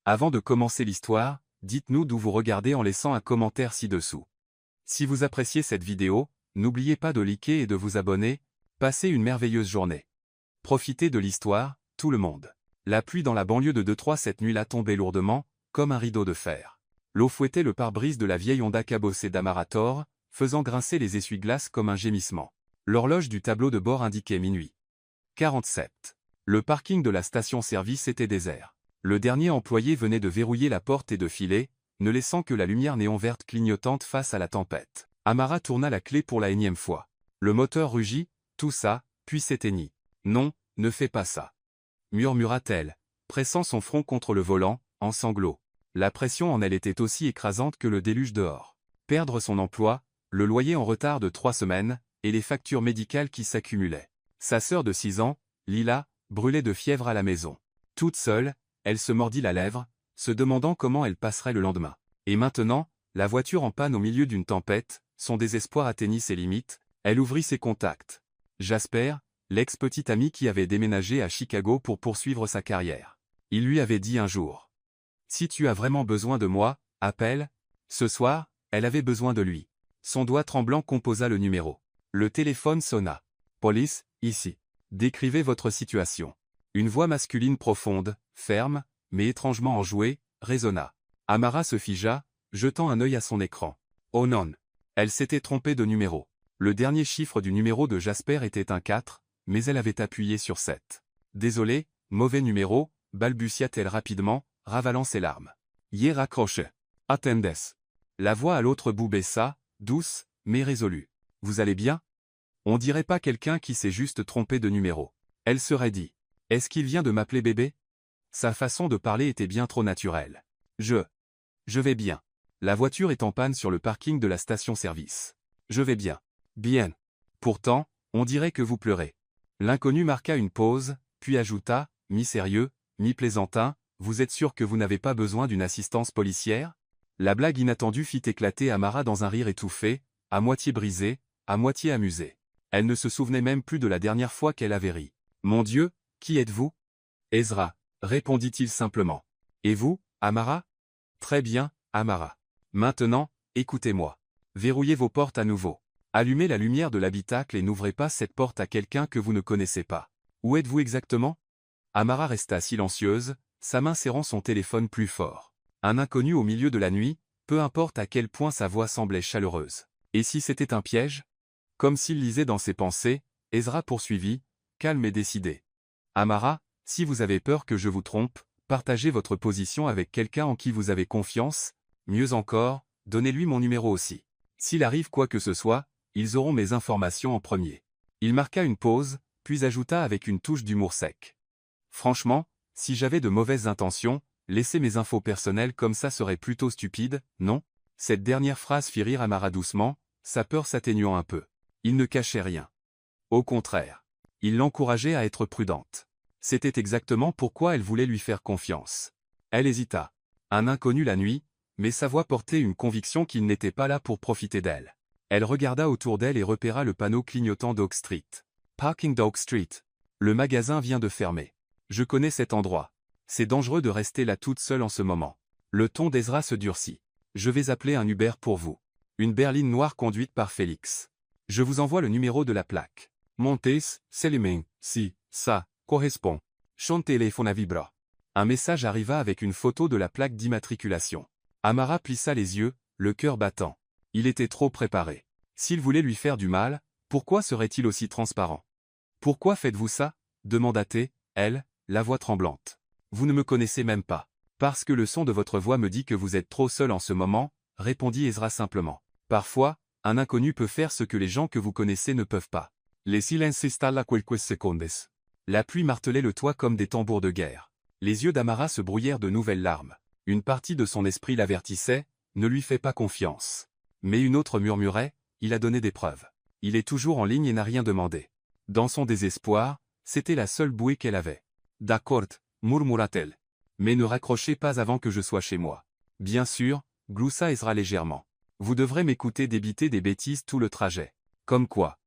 Avant de commencer l'histoire, dites-nous d'où vous regardez en laissant un commentaire ci-dessous. Si vous appréciez cette vidéo, n'oubliez pas de liker et de vous abonner. Passez une merveilleuse journée. Profitez de l'histoire, tout le monde. La pluie dans la banlieue de Détroit cette nuit-là tombait lourdement, comme un rideau de fer. L'eau fouettait le pare-brise de la vieille Honda cabossée d'Amarator, faisant grincer les essuie-glaces comme un gémissement. L'horloge du tableau de bord indiquait minuit 47. Le parking de la station-service était désert. Le dernier employé venait de verrouiller la porte et de filer, ne laissant que la lumière néon verte clignotante face à la tempête. Amara tourna la clé pour la énième fois. Le moteur rugit, toussa, puis s'éteignit. « Non, ne fais pas ça. » murmura-t-elle, pressant son front contre le volant, en sanglots. La pression en elle était aussi écrasante que le déluge dehors. Perdre son emploi, le loyer en retard de 3 semaines, et les factures médicales qui s'accumulaient. Sa sœur de 6 ans, Lila, brûlait de fièvre à la maison. Toute seule, elle se mordit la lèvre, se demandant comment elle passerait le lendemain. Et maintenant, la voiture en panne au milieu d'une tempête, son désespoir atteignit ses limites, elle ouvrit ses contacts. Jasper, l'ex-petit ami qui avait déménagé à Chicago pour poursuivre sa carrière. Il lui avait dit un jour. « Si tu as vraiment besoin de moi, appelle. » Ce soir, elle avait besoin de lui. Son doigt tremblant composa le numéro. Le téléphone sonna. « Police, ici. Décrivez votre situation. » Une voix masculine profonde, ferme, mais étrangement enjouée, résonna. Amara se figea, jetant un œil à son écran. Oh non! Elle s'était trompée de numéro. Le dernier chiffre du numéro de Jasper était un 4, mais elle avait appuyé sur 7. Désolé, mauvais numéro, balbutia-t-elle rapidement, ravalant ses larmes. Yé raccroche. Attendes. La voix à l'autre bout baissa, douce, mais résolue. Vous allez bien? On dirait pas quelqu'un qui s'est juste trompé de numéro. Elle serait dit. Est-ce qu'il vient de m'appeler bébé? Sa façon de parler était bien trop naturelle. Je vais bien. La voiture est en panne sur le parking de la station-service. Je vais bien. Bien. Pourtant, on dirait que vous pleurez. L'inconnu marqua une pause, puis ajouta, mi-sérieux, mi-plaisantin, vous êtes sûr que vous n'avez pas besoin d'une assistance policière? La blague inattendue fit éclater Amara dans un rire étouffé, à moitié brisé, à moitié amusé. Elle ne se souvenait même plus de la dernière fois qu'elle avait ri. Mon Dieu, qui êtes-vous? Ezra, répondit-il simplement. Et vous, Amara? Très bien, Amara. Maintenant, écoutez-moi. Verrouillez vos portes à nouveau. Allumez la lumière de l'habitacle et n'ouvrez pas cette porte à quelqu'un que vous ne connaissez pas. Où êtes-vous exactement? Amara resta silencieuse, sa main serrant son téléphone plus fort. Un inconnu au milieu de la nuit, peu importe à quel point sa voix semblait chaleureuse. Et si c'était un piège? Comme s'il lisait dans ses pensées, Ezra poursuivit, calme et décidé. Amara, si vous avez peur que je vous trompe, partagez votre position avec quelqu'un en qui vous avez confiance, mieux encore, donnez-lui mon numéro aussi. S'il arrive quoi que ce soit, ils auront mes informations en premier. Il marqua une pause, puis ajouta avec une touche d'humour sec. Franchement, si j'avais de mauvaises intentions, laisser mes infos personnelles comme ça serait plutôt stupide, non? Cette dernière phrase fit rire Amara doucement, sa peur s'atténuant un peu. Il ne cachait rien. Au contraire. Il l'encourageait à être prudente. C'était exactement pourquoi elle voulait lui faire confiance. Elle hésita. Un inconnu la nuit, mais sa voix portait une conviction qu'il n'était pas là pour profiter d'elle. Elle regarda autour d'elle et repéra le panneau clignotant d'Oak Street. Parking d'Oak Street. Le magasin vient de fermer. Je connais cet endroit. C'est dangereux de rester là toute seule en ce moment. Le ton d'Ezra se durcit. Je vais appeler un Uber pour vous. Une berline noire conduite par Félix. Je vous envoie le numéro de la plaque. Montes, Seliming, si, ça, correspond. Son téléphone vibra. Un message arriva avec une photo de la plaque d'immatriculation. Amara plissa les yeux, le cœur battant. Il était trop préparé. S'il voulait lui faire du mal, pourquoi serait-il aussi transparent? Pourquoi faites-vous ça? Demanda-t-elle, elle, la voix tremblante. Vous ne me connaissez même pas. Parce que le son de votre voix me dit que vous êtes trop seul en ce moment, répondit Ezra simplement. Parfois, un inconnu peut faire ce que les gens que vous connaissez ne peuvent pas. Les silences s'installent à quelques secondes. La pluie martelait le toit comme des tambours de guerre. Les yeux d'Amara se brouillèrent de nouvelles larmes. Une partie de son esprit l'avertissait, ne lui fais pas confiance. Mais une autre murmurait, il a donné des preuves. Il est toujours en ligne et n'a rien demandé. Dans son désespoir, c'était la seule bouée qu'elle avait. D'accord, murmura-t-elle. Mais ne raccrochez pas avant que je sois chez moi. Bien sûr, gloussa Ezra légèrement. Vous devrez m'écouter débiter des bêtises tout le trajet. Comme quoi?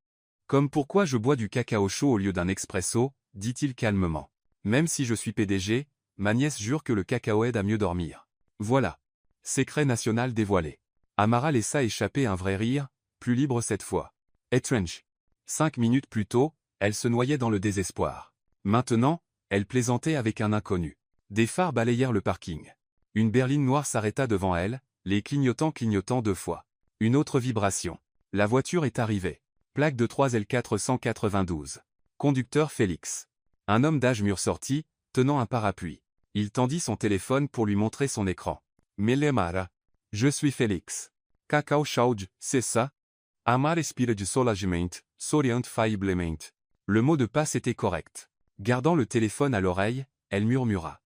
Comme pourquoi je bois du cacao chaud au lieu d'un expresso, dit-il calmement. Même si je suis PDG, ma nièce jure que le cacao aide à mieux dormir. Voilà. Secret national dévoilé. Amara laissa échapper un vrai rire, plus libre cette fois. Étrange. 5 minutes plus tôt, elle se noyait dans le désespoir. Maintenant, elle plaisantait avec un inconnu. Des phares balayèrent le parking. Une berline noire s'arrêta devant elle, les clignotants 2 fois. Une autre vibration. La voiture est arrivée. Plaque de 3L492. Conducteur Félix. Un homme d'âge mûr sortit, tenant un parapluie. Il tendit son téléphone pour lui montrer son écran. Melemara. Je suis Félix. Cacau Chaude, c'est ça? Amar respira de soulagement, souriant failliblement. Le mot de passe était correct. Gardant le téléphone à l'oreille, elle murmura.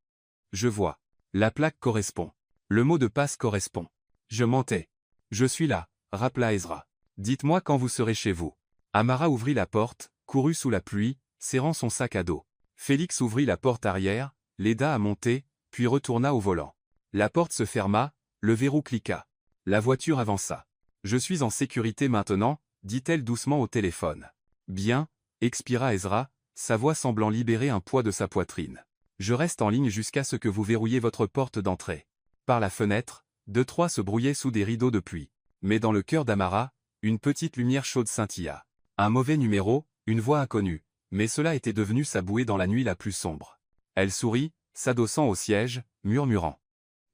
Je vois. La plaque correspond. Le mot de passe correspond. Je mentais. Je suis là, rappela Ezra. Dites-moi quand vous serez chez vous. Amara ouvrit la porte, courut sous la pluie, serrant son sac à dos. Félix ouvrit la porte arrière, l'aida à monter, puis retourna au volant. La porte se ferma, le verrou cliqua. La voiture avança. Je suis en sécurité maintenant, dit-elle doucement au téléphone. Bien, expira Ezra, sa voix semblant libérer un poids de sa poitrine. Je reste en ligne jusqu'à ce que vous verrouillez votre porte d'entrée. Par la fenêtre, 2-3 se brouillaient sous des rideaux de pluie. Mais dans le cœur d'Amara, une petite lumière chaude scintilla. Un mauvais numéro, une voix inconnue. Mais cela était devenu sa bouée dans la nuit la plus sombre. Elle sourit, s'adossant au siège, murmurant.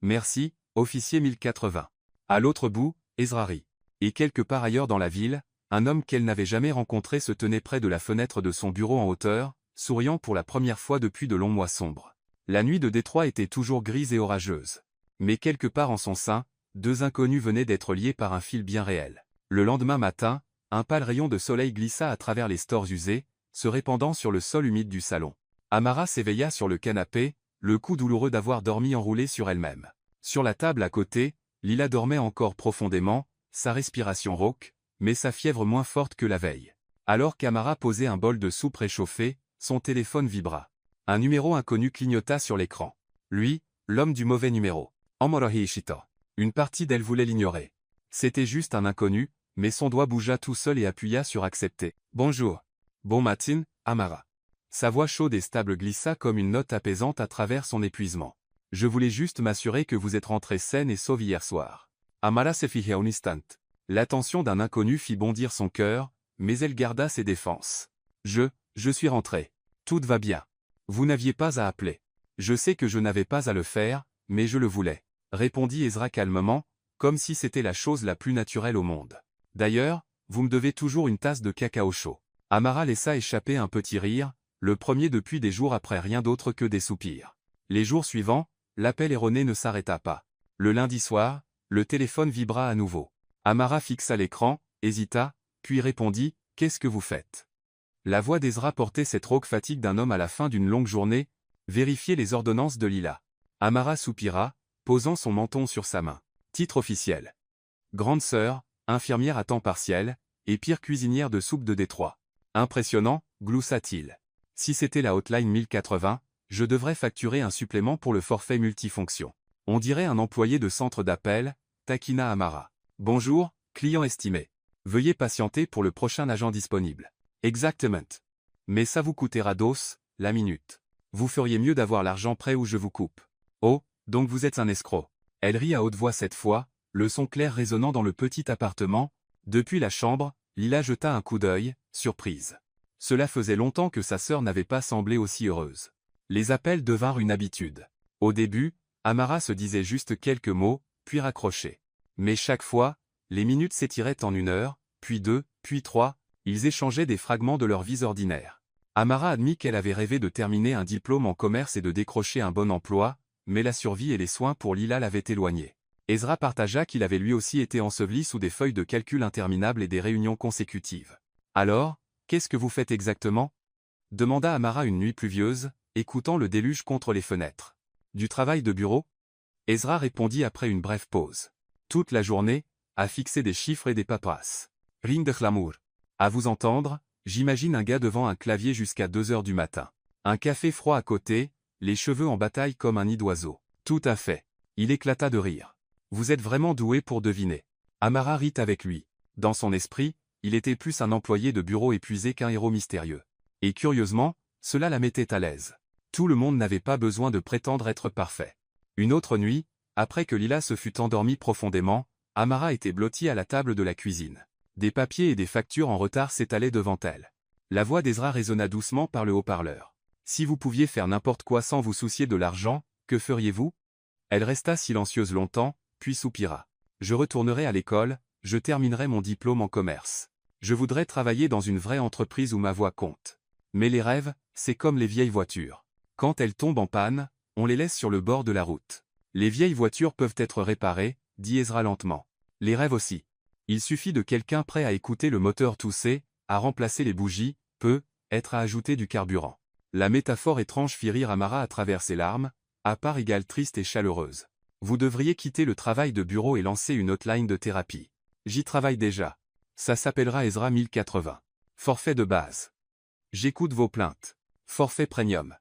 Merci, officier 1080. À l'autre bout, Ezra rit. Et quelque part ailleurs dans la ville, un homme qu'elle n'avait jamais rencontré se tenait près de la fenêtre de son bureau en hauteur, souriant pour la première fois depuis de longs mois sombres. La nuit de Détroit était toujours grise et orageuse. Mais quelque part en son sein, 2 inconnus venaient d'être liés par un fil bien réel. Le lendemain matin, un pâle rayon de soleil glissa à travers les stores usés, se répandant sur le sol humide du salon. Amara s'éveilla sur le canapé, le coup douloureux d'avoir dormi enroulé sur elle-même. Sur la table à côté, Lila dormait encore profondément, sa respiration rauque, mais sa fièvre moins forte que la veille. Alors qu'Amara posait un bol de soupe réchauffée, son téléphone vibra. Un numéro inconnu clignota sur l'écran. Lui, l'homme du mauvais numéro. Amorohi Ishita. Une partie d'elle voulait l'ignorer. C'était juste un inconnu, mais son doigt bougea tout seul et appuya sur accepter. Bonjour. Bon matin, Amara. Sa voix chaude et stable glissa comme une note apaisante à travers son épuisement. Je voulais juste m'assurer que vous êtes rentrée saine et sauve hier soir. Amara se fija un instant. L'attention d'un inconnu fit bondir son cœur, mais elle garda ses défenses. Je suis rentrée. Tout va bien. Vous n'aviez pas à appeler. Je sais que je n'avais pas à le faire, mais je le voulais, répondit Ezra calmement, comme si c'était la chose la plus naturelle au monde. D'ailleurs, vous me devez toujours une tasse de cacao chaud. Amara laissa échapper un petit rire, le premier depuis des jours après rien d'autre que des soupirs. Les jours suivants, l'appel erroné ne s'arrêta pas. Le lundi soir, le téléphone vibra à nouveau. Amara fixa l'écran, hésita, puis répondit « Qu'est-ce que vous faites ?» La voix d'Ezra portait cette rauque fatigue d'un homme à la fin d'une longue journée, vérifier les ordonnances de Lila. Amara soupira, posant son menton sur sa main. Titre officiel. Grande sœur, infirmière à temps partiel, et pire cuisinière de soupe de Détroit. Impressionnant, gloussa-t-il. Si c'était la hotline 1080, je devrais facturer un supplément pour le forfait multifonction. On dirait un employé de centre d'appel, taquina Amara. Bonjour, client estimé. Veuillez patienter pour le prochain agent disponible. Exactement. Mais ça vous coûtera dos, la minute. Vous feriez mieux d'avoir l'argent prêt ou je vous coupe. Oh, donc vous êtes un escroc. Elle rit à haute voix cette fois, le son clair résonnant dans le petit appartement. Depuis la chambre, Lila jeta un coup d'œil, surprise. Cela faisait longtemps que sa sœur n'avait pas semblé aussi heureuse. Les appels devinrent une habitude. Au début, Amara se disait juste quelques mots, puis raccrochait. Mais chaque fois, les minutes s'étiraient en 1 heure, puis 2, puis 3, ils échangeaient des fragments de leur vie ordinaire. Amara admit qu'elle avait rêvé de terminer un diplôme en commerce et de décrocher un bon emploi, mais la survie et les soins pour Lila l'avaient éloignée. Ezra partagea qu'il avait lui aussi été enseveli sous des feuilles de calcul interminables et des réunions consécutives. Alors, qu'est-ce que vous faites exactement ? Demanda Amara une nuit pluvieuse, écoutant le déluge contre les fenêtres. Du travail de bureau ? Ezra répondit après une brève pause. Toute la journée, à fixer des chiffres et des paperasses. Ring de glamour. À vous entendre, j'imagine un gars devant un clavier jusqu'à 2 heures du matin. Un café froid à côté, les cheveux en bataille comme un nid d'oiseau. Tout à fait. Il éclata de rire. Vous êtes vraiment doué pour deviner. Amara rit avec lui. Dans son esprit, il était plus un employé de bureau épuisé qu'un héros mystérieux. Et curieusement, cela la mettait à l'aise. Tout le monde n'avait pas besoin de prétendre être parfait. Une autre nuit, après que Lila se fut endormie profondément, Amara était blottie à la table de la cuisine. Des papiers et des factures en retard s'étalaient devant elle. La voix d'Ezra résonna doucement par le haut-parleur. « Si vous pouviez faire n'importe quoi sans vous soucier de l'argent, que feriez-vous » Elle resta silencieuse longtemps, puis soupira. « Je retournerai à l'école, je terminerai mon diplôme en commerce. Je voudrais travailler dans une vraie entreprise où ma voix compte. Mais les rêves, c'est comme les vieilles voitures. Quand elles tombent en panne, on les laisse sur le bord de la route. Les vieilles voitures peuvent être réparées, dit Ezra lentement. Les rêves aussi. Il suffit de quelqu'un prêt à écouter le moteur tousser, à remplacer les bougies, peut être à ajouter du carburant. » La métaphore étrange fit rire Amara à travers ses larmes, à part égale triste et chaleureuse. « Vous devriez quitter le travail de bureau et lancer une hotline de thérapie. J'y travaille déjà. Ça s'appellera Ezra 1080. Forfait de base. J'écoute vos plaintes. Forfait premium.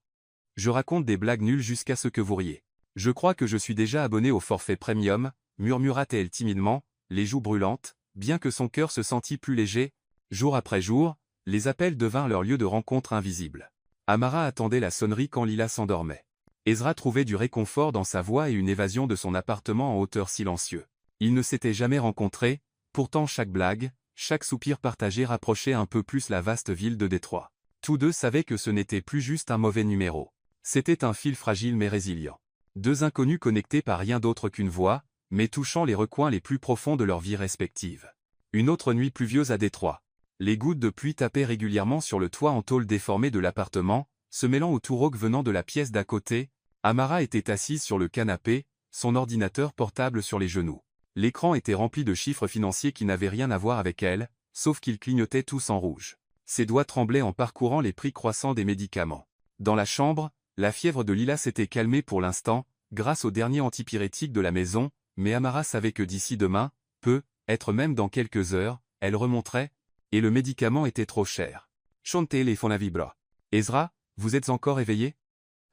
Je raconte des blagues nulles jusqu'à ce que vous riez. Je crois que je suis déjà abonné au forfait premium, murmura-t-elle timidement, les joues brûlantes, bien que son cœur se sentît plus léger. Jour après jour, les appels devinrent leur lieu de rencontre invisible. Amara attendait la sonnerie quand Lila s'endormait. Ezra trouvait du réconfort dans sa voix et une évasion de son appartement en hauteur silencieux. Ils ne s'étaient jamais rencontrés, pourtant chaque blague, chaque soupir partagé rapprochait un peu plus la vaste ville de Détroit. Tous deux savaient que ce n'était plus juste un mauvais numéro. C'était un fil fragile mais résilient. Deux inconnus connectés par rien d'autre qu'une voix, mais touchant les recoins les plus profonds de leur vie respective. Une autre nuit pluvieuse à Détroit. Les gouttes de pluie tapaient régulièrement sur le toit en tôle déformé de l'appartement, se mêlant au tout rauque venant de la pièce d'à côté. Amara était assise sur le canapé, son ordinateur portable sur les genoux. L'écran était rempli de chiffres financiers qui n'avaient rien à voir avec elle, sauf qu'ils clignotaient tous en rouge. Ses doigts tremblaient en parcourant les prix croissants des médicaments. Dans la chambre, la fièvre de Lila s'était calmée pour l'instant, grâce au dernier antipyrétique de la maison, mais Amara savait que d'ici demain, peut-être même dans quelques heures, elle remonterait, et le médicament était trop cher. Chante les fonavibra. Ezra, vous êtes encore éveillé?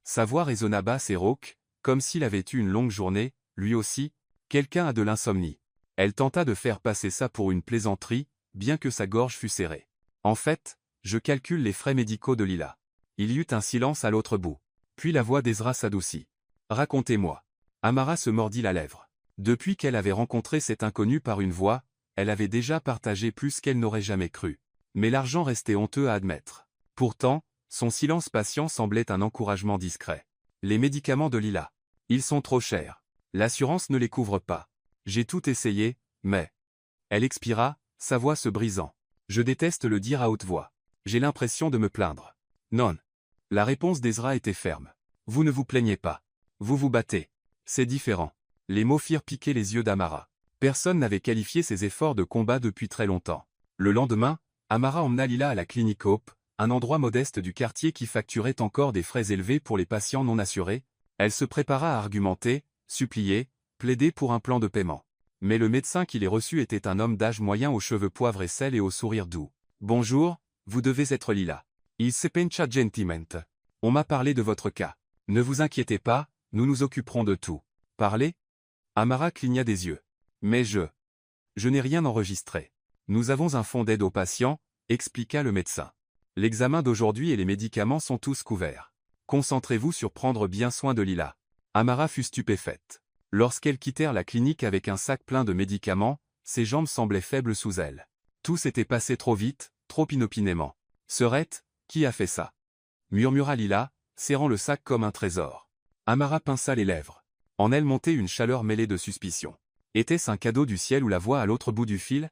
Sa voix résonna basse et rauque, comme s'il avait eu une longue journée, lui aussi. Quelqu'un a de l'insomnie. Elle tenta de faire passer ça pour une plaisanterie, bien que sa gorge fût serrée. En fait, je calcule les frais médicaux de Lila. Il y eut un silence à l'autre bout. Puis la voix d'Ezra s'adoucit. Racontez-moi. Amara se mordit la lèvre. Depuis qu'elle avait rencontré cet inconnu par une voix, elle avait déjà partagé plus qu'elle n'aurait jamais cru. Mais l'argent restait honteux à admettre. Pourtant, son silence patient semblait un encouragement discret. Les médicaments de Lila. Ils sont trop chers. L'assurance ne les couvre pas. J'ai tout essayé, mais... Elle expira, sa voix se brisant. Je déteste le dire à haute voix. J'ai l'impression de me plaindre. Non. La réponse d'Ezra était ferme. Vous ne vous plaignez pas. Vous vous battez. C'est différent. Les mots firent piquer les yeux d'Amara. Personne n'avait qualifié ses efforts de combat depuis très longtemps. Le lendemain, Amara emmena Lila à la clinique Hope, un endroit modeste du quartier qui facturait encore des frais élevés pour les patients non assurés. Elle se prépara à argumenter, supplier, plaider pour un plan de paiement. Mais le médecin qui les reçut était un homme d'âge moyen aux cheveux poivre et sel et au sourire doux. « Bonjour, vous devez être Lila. Il se pencha gentiment. On m'a parlé de votre cas. Ne vous inquiétez pas, nous nous occuperons de tout. Parlez ?» Amara cligna des yeux. « Mais je n'ai rien enregistré. Nous avons un fonds d'aide aux patients, » expliqua le médecin. « L'examen d'aujourd'hui et les médicaments sont tous couverts. Concentrez-vous sur prendre bien soin de Lila. » Amara fut stupéfaite. Lorsqu'elles quittèrent la clinique avec un sac plein de médicaments, ses jambes semblaient faibles sous elle. Tout s'était passé trop vite, trop inopinément. « Serette, qui a fait ça ?» murmura Lila, serrant le sac comme un trésor. Amara pinça les lèvres. En elle montait une chaleur mêlée de suspicion. Était-ce un cadeau du ciel ou la voix à l'autre bout du fil?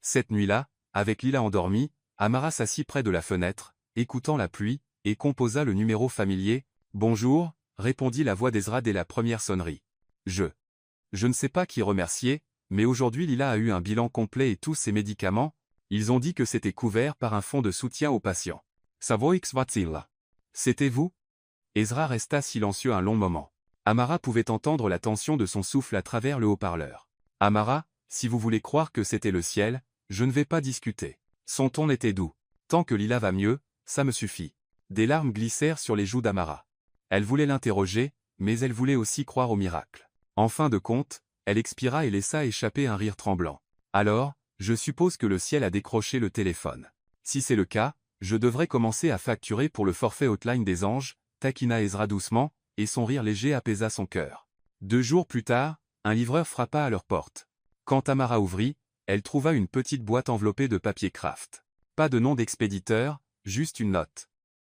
Cette nuit-là, avec Lila endormie, Amara s'assit près de la fenêtre, écoutant la pluie, et composa le numéro familier. « Bonjour », répondit la voix d'Ezra dès la première sonnerie. Je ne sais pas qui remercier, mais aujourd'hui Lila a eu un bilan complet et tous ses médicaments, ils ont dit que c'était couvert par un fonds de soutien aux patients. C'était vous? Ezra resta silencieux un long moment. Amara pouvait entendre la tension de son souffle à travers le haut-parleur. Amara, si vous voulez croire que c'était le ciel, je ne vais pas discuter. Son ton était doux. Tant que Lila va mieux, ça me suffit. Des larmes glissèrent sur les joues d'Amara. Elle voulait l'interroger, mais elle voulait aussi croire au miracle. En fin de compte, elle expira et laissa échapper un rire tremblant. Alors, je suppose que le ciel a décroché le téléphone. Si c'est le cas, je devrais commencer à facturer pour le forfait hotline des anges, taquina Ezra doucement, et son rire léger apaisa son cœur. 2 jours plus tard, un livreur frappa à leur porte. Quand Amara ouvrit, elle trouva une petite boîte enveloppée de papier craft. Pas de nom d'expéditeur, juste une note.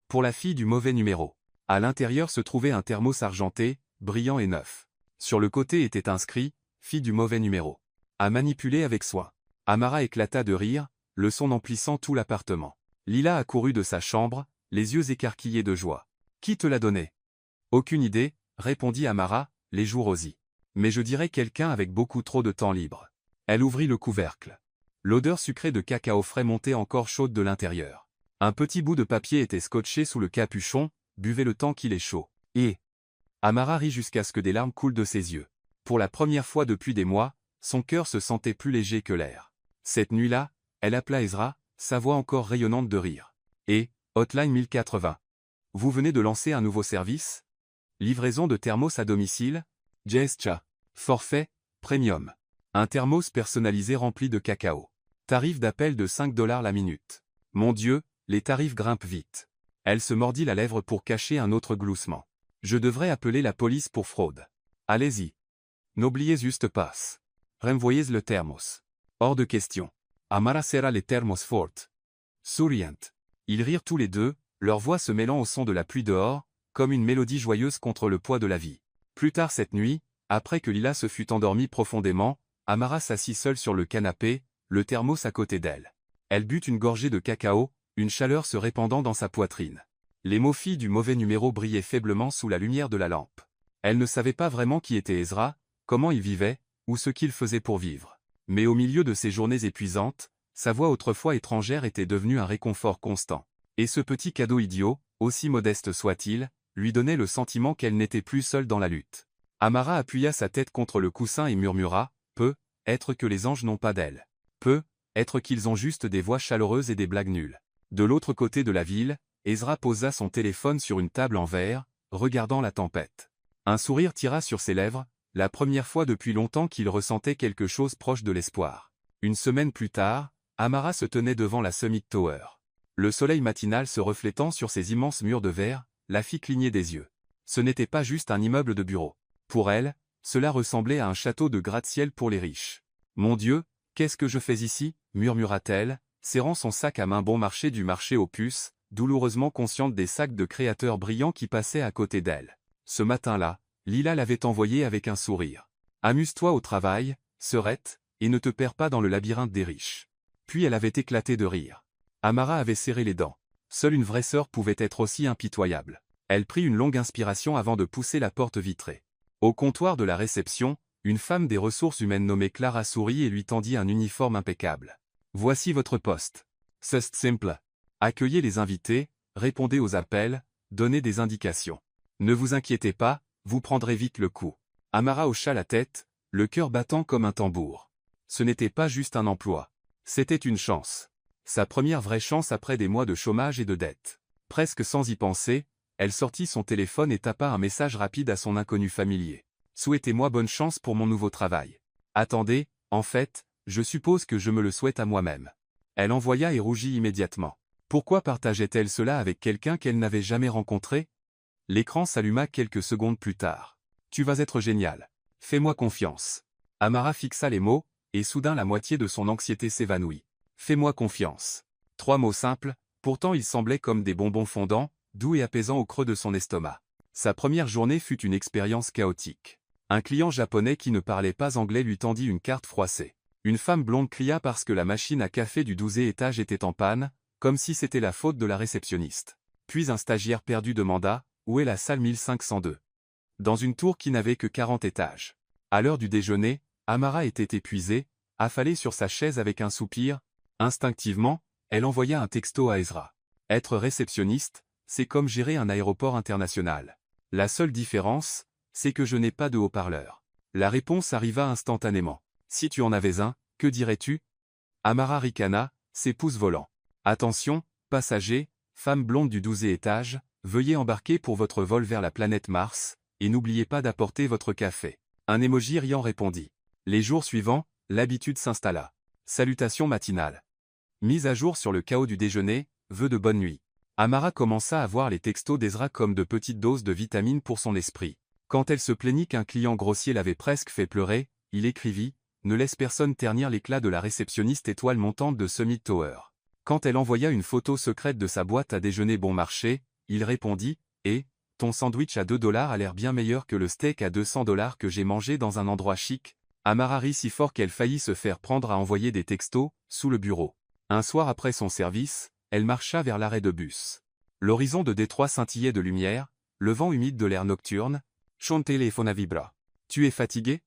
Pour la fille du mauvais numéro. À l'intérieur se trouvait un thermos argenté, brillant et neuf. Sur le côté était inscrit « Fille du mauvais numéro ». À manipuler avec soin. Amara éclata de rire, le son emplissant tout l'appartement. Lila accourut de sa chambre, les yeux écarquillés de joie. « Qui te l'a donné ?»« Aucune idée, » répondit Amara, les joues rosies. « Mais je dirais quelqu'un avec beaucoup trop de temps libre. » Elle ouvrit le couvercle. L'odeur sucrée de cacao frais montait encore chaude de l'intérieur. Un petit bout de papier était scotché sous le capuchon, buvez le temps qu'il est chaud. Et Amara rit jusqu'à ce que des larmes coulent de ses yeux. Pour la première fois depuis des mois, son cœur se sentait plus léger que l'air. Cette nuit-là, elle appela Ezra, sa voix encore rayonnante de rire. Et, Hotline 1080. Vous venez de lancer un nouveau service? Livraison de thermos à domicile? Gestia. Forfait, premium. Un thermos personnalisé rempli de cacao. Tarif d'appel de 5 $ la minute. Mon Dieu, les tarifs grimpent vite. Elle se mordit la lèvre pour cacher un autre gloussement. Je devrais appeler la police pour fraude. Allez-y. N'oubliez juste pas. Renvoyez le thermos. Hors de question. Amara serra les thermos fortes. Souriante. Ils rirent tous les deux, leur voix se mêlant au son de la pluie dehors, comme une mélodie joyeuse contre le poids de la vie. Plus tard cette nuit, après que Lila se fut endormie profondément, Amara s'assit seule sur le canapé, le thermos à côté d'elle. Elle but une gorgée de cacao, une chaleur se répandant dans sa poitrine. Les mots filles du mauvais numéro brillaient faiblement sous la lumière de la lampe. Elle ne savait pas vraiment qui était Ezra, comment il vivait, ou ce qu'il faisait pour vivre. Mais au milieu de ces journées épuisantes, sa voix autrefois étrangère était devenue un réconfort constant. Et ce petit cadeau idiot, aussi modeste soit-il, lui donnait le sentiment qu'elle n'était plus seule dans la lutte. Amara appuya sa tête contre le coussin et murmura, « Peu, être que les anges n'ont pas d'ailes. Peu, être qu'ils ont juste des voix chaleureuses et des blagues nulles. » De l'autre côté de la ville, Ezra posa son téléphone sur une table en verre, regardant la tempête. Un sourire tira sur ses lèvres, la première fois depuis longtemps qu'il ressentait quelque chose proche de l'espoir. Une semaine plus tard, Amara se tenait devant la Summit Tower. Le soleil matinal se reflétant sur ses immenses murs de verre, la fit cligner des yeux. Ce n'était pas juste un immeuble de bureau. Pour elle, cela ressemblait à un château de gratte-ciel pour les riches. « Mon Dieu, qu'est-ce que je fais ici ?» murmura-t-elle, serrant son sac à main bon marché du marché aux puces, douloureusement consciente des sacs de créateurs brillants qui passaient à côté d'elle. Ce matin-là, Lila l'avait envoyée avec un sourire. « Amuse-toi au travail, sœurette, et ne te perds pas dans le labyrinthe des riches. » Puis elle avait éclaté de rire. Amara avait serré les dents. Seule une vraie sœur pouvait être aussi impitoyable. Elle prit une longue inspiration avant de pousser la porte vitrée. Au comptoir de la réception, une femme des ressources humaines nommée Clara sourit et lui tendit un uniforme impeccable. « Voici votre poste. C'est simple. Accueillez les invités, répondez aux appels, donnez des indications. Ne vous inquiétez pas, vous prendrez vite le coup. » Amara hocha la tête, le cœur battant comme un tambour. Ce n'était pas juste un emploi. C'était une chance. Sa première vraie chance après des mois de chômage et de dettes. Presque sans y penser, elle sortit son téléphone et tapa un message rapide à son inconnu familier. « Souhaitez-moi bonne chance pour mon nouveau travail. Attendez, en fait, je suppose que je me le souhaite à moi-même. » Elle envoya et rougit immédiatement. Pourquoi partageait-elle cela avec quelqu'un qu'elle n'avait jamais rencontré? L'écran s'alluma quelques secondes plus tard. « Tu vas être génial. Fais-moi confiance. » Amara fixa les mots, et soudain la moitié de son anxiété s'évanouit. « Fais-moi confiance. » 3 mots simples, pourtant ils semblaient comme des bonbons fondants, doux et apaisants au creux de son estomac. Sa première journée fut une expérience chaotique. Un client japonais qui ne parlait pas anglais lui tendit une carte froissée. Une femme blonde cria parce que la machine à café du 12e étage était en panne, comme si c'était la faute de la réceptionniste. Puis un stagiaire perdu demanda « Où est la salle 1502 ?» Dans une tour qui n'avait que 40 étages. À l'heure du déjeuner, Amara était épuisée, affalée sur sa chaise avec un soupir. Instinctivement, elle envoya un texto à Ezra. Être réceptionniste, c'est comme gérer un aéroport international. La seule différence, c'est que je n'ai pas de haut-parleur. La réponse arriva instantanément. Si tu en avais un, que dirais-tu? Amara ricana, ses pouces volants. Attention, passagers, femme blonde du 12e étage, veuillez embarquer pour votre vol vers la planète Mars, et n'oubliez pas d'apporter votre café. Un émoji riant répondit. Les jours suivants, l'habitude s'installa. Salutations matinales. Mise à jour sur le chaos du déjeuner, vœux de bonne nuit. Amara commença à voir les textos d'Ezra comme de petites doses de vitamines pour son esprit. Quand elle se plaignit qu'un client grossier l'avait presque fait pleurer, il écrivit « Ne laisse personne ternir l'éclat de la réceptionniste étoile montante de Summit Tower ». Quand elle envoya une photo secrète de sa boîte à déjeuner bon marché, il répondit « Et, ton sandwich à 2 $ a l'air bien meilleur que le steak à 200 $ que j'ai mangé dans un endroit chic ». Amara rit si fort qu'elle faillit se faire prendre à envoyer des textos, sous le bureau. Un soir après son service, elle marcha vers l'arrêt de bus. L'horizon de Détroit scintillait de lumière, le vent humide de l'air nocturne. Son téléphone vibra. Tu es fatiguée?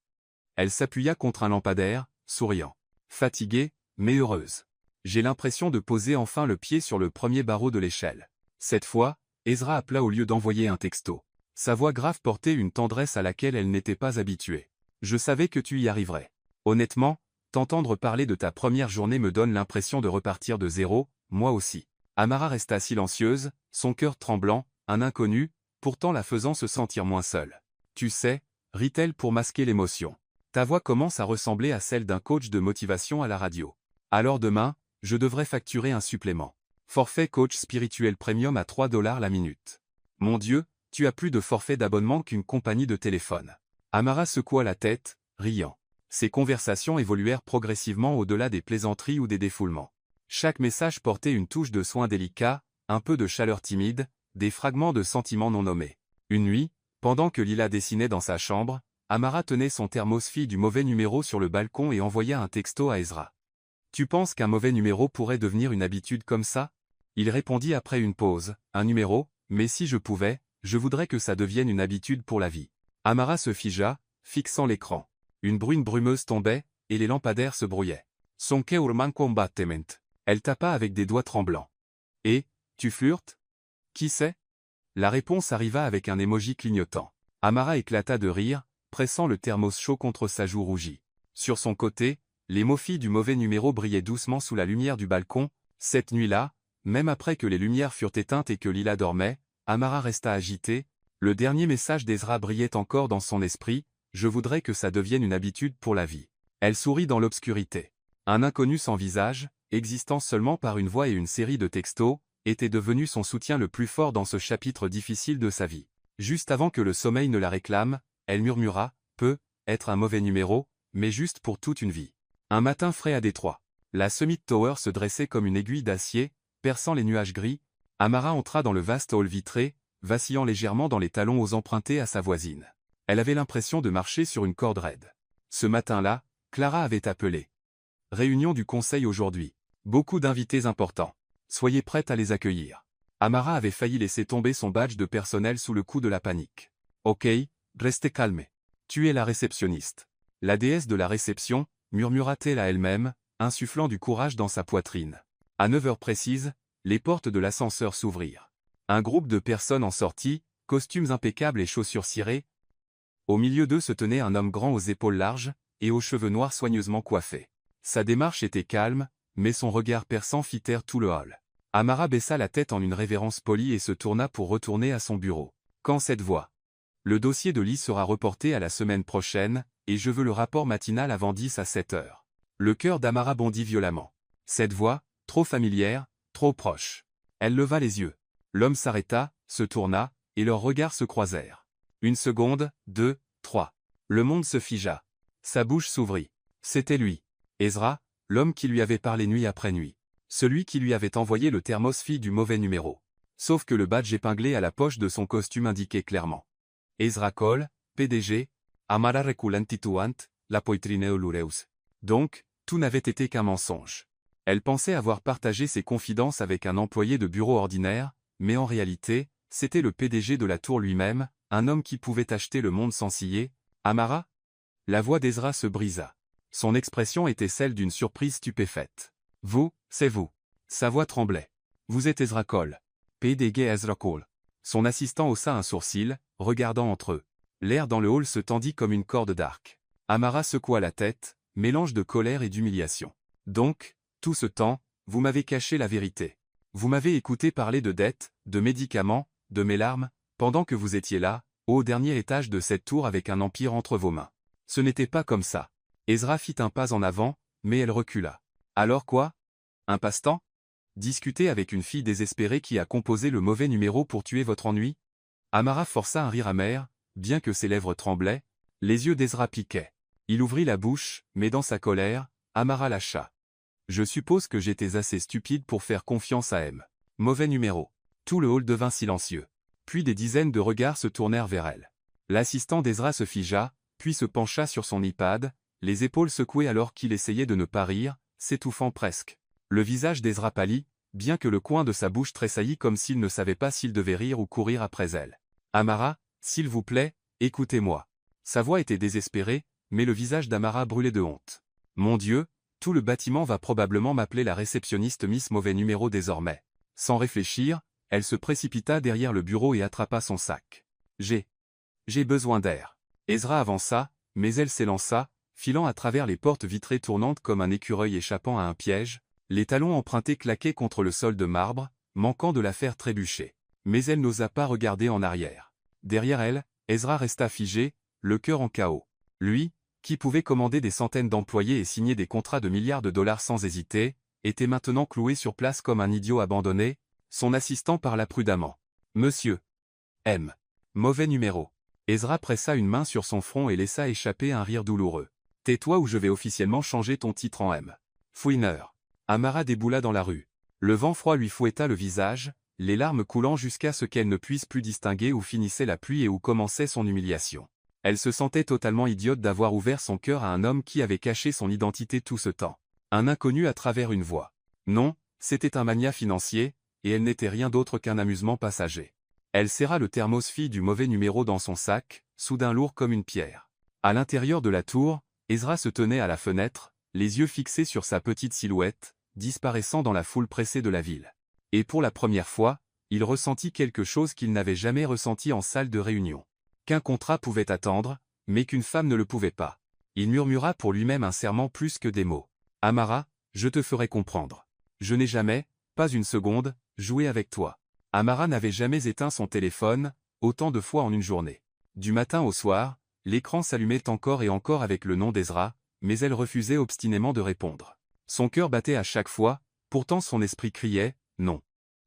Elle s'appuya contre un lampadaire, souriant. Fatiguée, mais heureuse. J'ai l'impression de poser enfin le pied sur le premier barreau de l'échelle. Cette fois, Ezra appela au lieu d'envoyer un texto. Sa voix grave portait une tendresse à laquelle elle n'était pas habituée. Je savais que tu y arriverais. Honnêtement, t'entendre parler de ta première journée me donne l'impression de repartir de zéro, moi aussi. Amara resta silencieuse, son cœur tremblant, un inconnu, pourtant la faisant se sentir moins seule. Tu sais, rit-elle pour masquer l'émotion. Ta voix commence à ressembler à celle d'un coach de motivation à la radio. Alors demain, je devrais facturer un supplément. Forfait coach spirituel premium à 3 $ la minute. Mon Dieu, tu as plus de forfait d'abonnement qu'une compagnie de téléphone. Amara secoua la tête, riant. Ces conversations évoluèrent progressivement au-delà des plaisanteries ou des défoulements. Chaque message portait une touche de soin délicat, un peu de chaleur timide, des fragments de sentiments non nommés. Une nuit, pendant que Lila dessinait dans sa chambre, Amara tenait son thermos fille du mauvais numéro sur le balcon et envoya un texto à Ezra. « Tu penses qu'un mauvais numéro pourrait devenir une habitude comme ça ?» Il répondit après une pause, « Un numéro, mais si je pouvais, je voudrais que ça devienne une habitude pour la vie. » Amara se figea, fixant l'écran. Une bruine brumeuse tombait, et les lampadaires se brouillaient. Son cœur manque combattement. Elle tapa avec des doigts tremblants. « Et, tu flirtes? Qui sait ?» La réponse arriva avec un émoji clignotant. Amara éclata de rire, pressant le thermos chaud contre sa joue rougie. Sur son côté, les mots filles du mauvais numéro brillaient doucement sous la lumière du balcon. Cette nuit-là, même après que les lumières furent éteintes et que Lila dormait, Amara resta agitée. Le dernier message d'Ezra brillait encore dans son esprit. « Je voudrais que ça devienne une habitude pour la vie. » Elle sourit dans l'obscurité. Un inconnu sans visage, existant seulement par une voix et une série de textos, était devenu son soutien le plus fort dans ce chapitre difficile de sa vie. Juste avant que le sommeil ne la réclame, elle murmura « Peut être un mauvais numéro, mais juste pour toute une vie. » Un matin frais à Détroit. La Summit Tower se dressait comme une aiguille d'acier, perçant les nuages gris. Amara entra dans le vaste hall vitré, vacillant légèrement dans les talons aux empruntés à sa voisine. Elle avait l'impression de marcher sur une corde raide. Ce matin-là, Clara avait appelé. Réunion du conseil aujourd'hui. Beaucoup d'invités importants. Soyez prête à les accueillir. Amara avait failli laisser tomber son badge de personnel sous le coup de la panique. Ok, restez calme. Tu es la réceptionniste. La déesse de la réception, murmura-t-elle à elle-même, insufflant du courage dans sa poitrine. À 9 heures précises, les portes de l'ascenseur s'ouvrirent. Un groupe de personnes en sortit, costumes impeccables et chaussures cirées. Au milieu d'eux se tenait un homme grand aux épaules larges, et aux cheveux noirs soigneusement coiffés. Sa démarche était calme, mais son regard perçant fit taire tout le hall. Amara baissa la tête en une révérence polie et se tourna pour retourner à son bureau. Quand cette voix. Le dossier de Lee sera reporté à la semaine prochaine, et je veux le rapport matinal avant 10 à 7 heures. Le cœur d'Amara bondit violemment. Cette voix, trop familière, trop proche. Elle leva les yeux. L'homme s'arrêta, se tourna, et leurs regards se croisèrent. Une seconde, 2, 3. Le monde se figea. Sa bouche s'ouvrit. C'était lui. Ezra, l'homme qui lui avait parlé nuit après nuit. Celui qui lui avait envoyé le thermos fille du mauvais numéro. Sauf que le badge épinglé à la poche de son costume indiquait clairement. Ezra Cole, PDG, Amara Reculantituant, la Poitrineo Lureus. Donc, tout n'avait été qu'un mensonge. Elle pensait avoir partagé ses confidences avec un employé de bureau ordinaire, mais en réalité, c'était le PDG de la tour lui-même, un homme qui pouvait acheter le monde sans ciller. Amara? La voix d'Ezra se brisa. Son expression était celle d'une surprise stupéfaite. Vous, c'est vous. Sa voix tremblait. Vous êtes Ezra Cole. PDG Ezra Cole. Son assistant haussa un sourcil, regardant entre eux. L'air dans le hall se tendit comme une corde d'arc. Amara secoua la tête, mélange de colère et d'humiliation. Donc, tout ce temps, vous m'avez caché la vérité. Vous m'avez écouté parler de dettes, de médicaments, de mes larmes, pendant que vous étiez là, au dernier étage de cette tour avec un empire entre vos mains. Ce n'était pas comme ça. Ezra fit un pas en avant, mais elle recula. Alors quoi? Un passe-temps? Discuter avec une fille désespérée qui a composé le mauvais numéro pour tuer votre ennui? Amara força un rire amer, bien que ses lèvres tremblaient, les yeux d'Ezra piquaient. Il ouvrit la bouche, mais dans sa colère, Amara lâcha. Je suppose que j'étais assez stupide pour faire confiance à M. Mauvais numéro. Tout le hall devint silencieux. Puis des dizaines de regards se tournèrent vers elle. L'assistant d'Ezra se figea, puis se pencha sur son iPad, les épaules secouées alors qu'il essayait de ne pas rire, s'étouffant presque. Le visage d'Ezra pâlit, bien que le coin de sa bouche tressaillit comme s'il ne savait pas s'il devait rire ou courir après elle. Amara, s'il vous plaît, écoutez-moi. Sa voix était désespérée, mais le visage d'Amara brûlait de honte. Mon Dieu, tout le bâtiment va probablement m'appeler la réceptionniste Miss Mauvais Numéro désormais. Sans réfléchir, elle se précipita derrière le bureau et attrapa son sac. J'ai besoin d'air. Ezra avança, mais elle s'élança, filant à travers les portes vitrées tournantes comme un écureuil échappant à un piège, les talons empruntés claquaient contre le sol de marbre, manquant de la faire trébucher. Mais elle n'osa pas regarder en arrière. Derrière elle, Ezra resta figé, le cœur en chaos. Lui, qui pouvait commander des centaines d'employés et signer des contrats de milliards de dollars sans hésiter, était maintenant cloué sur place comme un idiot abandonné. Son assistant parla prudemment. Monsieur M. Mauvais numéro. Ezra pressa une main sur son front et laissa échapper un rire douloureux. Tais-toi ou je vais officiellement changer ton titre en M. Fouineur. Amara déboula dans la rue. Le vent froid lui fouetta le visage, les larmes coulant jusqu'à ce qu'elle ne puisse plus distinguer où finissait la pluie et où commençait son humiliation. Elle se sentait totalement idiote d'avoir ouvert son cœur à un homme qui avait caché son identité tout ce temps. Un inconnu à travers une voix. Non, c'était un magnat financier, et elle n'était rien d'autre qu'un amusement passager. Elle serra le thermos fille du mauvais numéro dans son sac, soudain lourd comme une pierre. À l'intérieur de la tour, Ezra se tenait à la fenêtre, les yeux fixés sur sa petite silhouette, disparaissant dans la foule pressée de la ville. Et pour la première fois, il ressentit quelque chose qu'il n'avait jamais ressenti en salle de réunion. Qu'un contrat pouvait attendre, mais qu'une femme ne le pouvait pas. Il murmura pour lui-même un serment plus que des mots. Amara, je te ferai comprendre. Je n'ai jamais, pas une seconde, joué avec toi. Amara n'avait jamais éteint son téléphone, autant de fois en une journée. Du matin au soir, l'écran s'allumait encore et encore avec le nom d'Ezra, mais elle refusait obstinément de répondre. Son cœur battait à chaque fois, pourtant son esprit criait « Non ».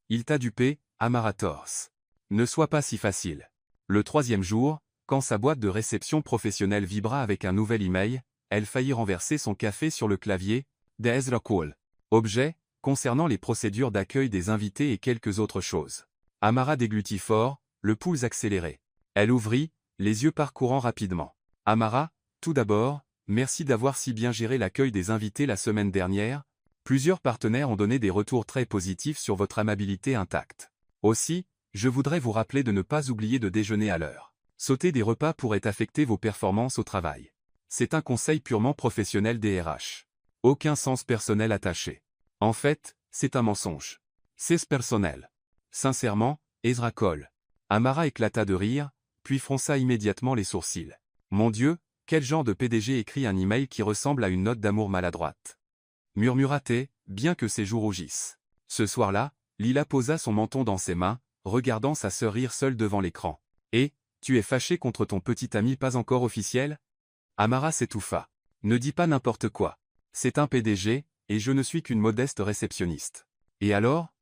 Il t'a dupé, Amara Torse. Ne sois pas si facile. Le troisième jour, quand sa boîte de réception professionnelle vibra avec un nouvel email, elle faillit renverser son café sur le clavier d'Ezra Cole. Objet, concernant les procédures d'accueil des invités et quelques autres choses. Amara déglutit fort, le pouls accéléré. Elle ouvrit, les yeux parcourant rapidement. Amara, tout d'abord, merci d'avoir si bien géré l'accueil des invités la semaine dernière. Plusieurs partenaires ont donné des retours très positifs sur votre amabilité intacte. Aussi, je voudrais vous rappeler de ne pas oublier de déjeuner à l'heure. Sauter des repas pourrait affecter vos performances au travail. C'est un conseil purement professionnel des RH. Aucun sens personnel attaché. En fait, c'est un mensonge. C'est personnel. Sincèrement, Ezra Cole. Amara éclata de rire, puis fronça immédiatement les sourcils. Mon Dieu, quel genre de PDG écrit un email qui ressemble à une note d'amour maladroite? Murmura-t-elle, bien que ses joues rougissent. Ce soir-là, Lila posa son menton dans ses mains, regardant sa sœur rire seule devant l'écran. Et, tu es fâché contre ton petit ami pas encore officiel? Amara s'étouffa. Ne dis pas n'importe quoi. C'est un PDG, et je ne suis qu'une modeste réceptionniste. Et alors?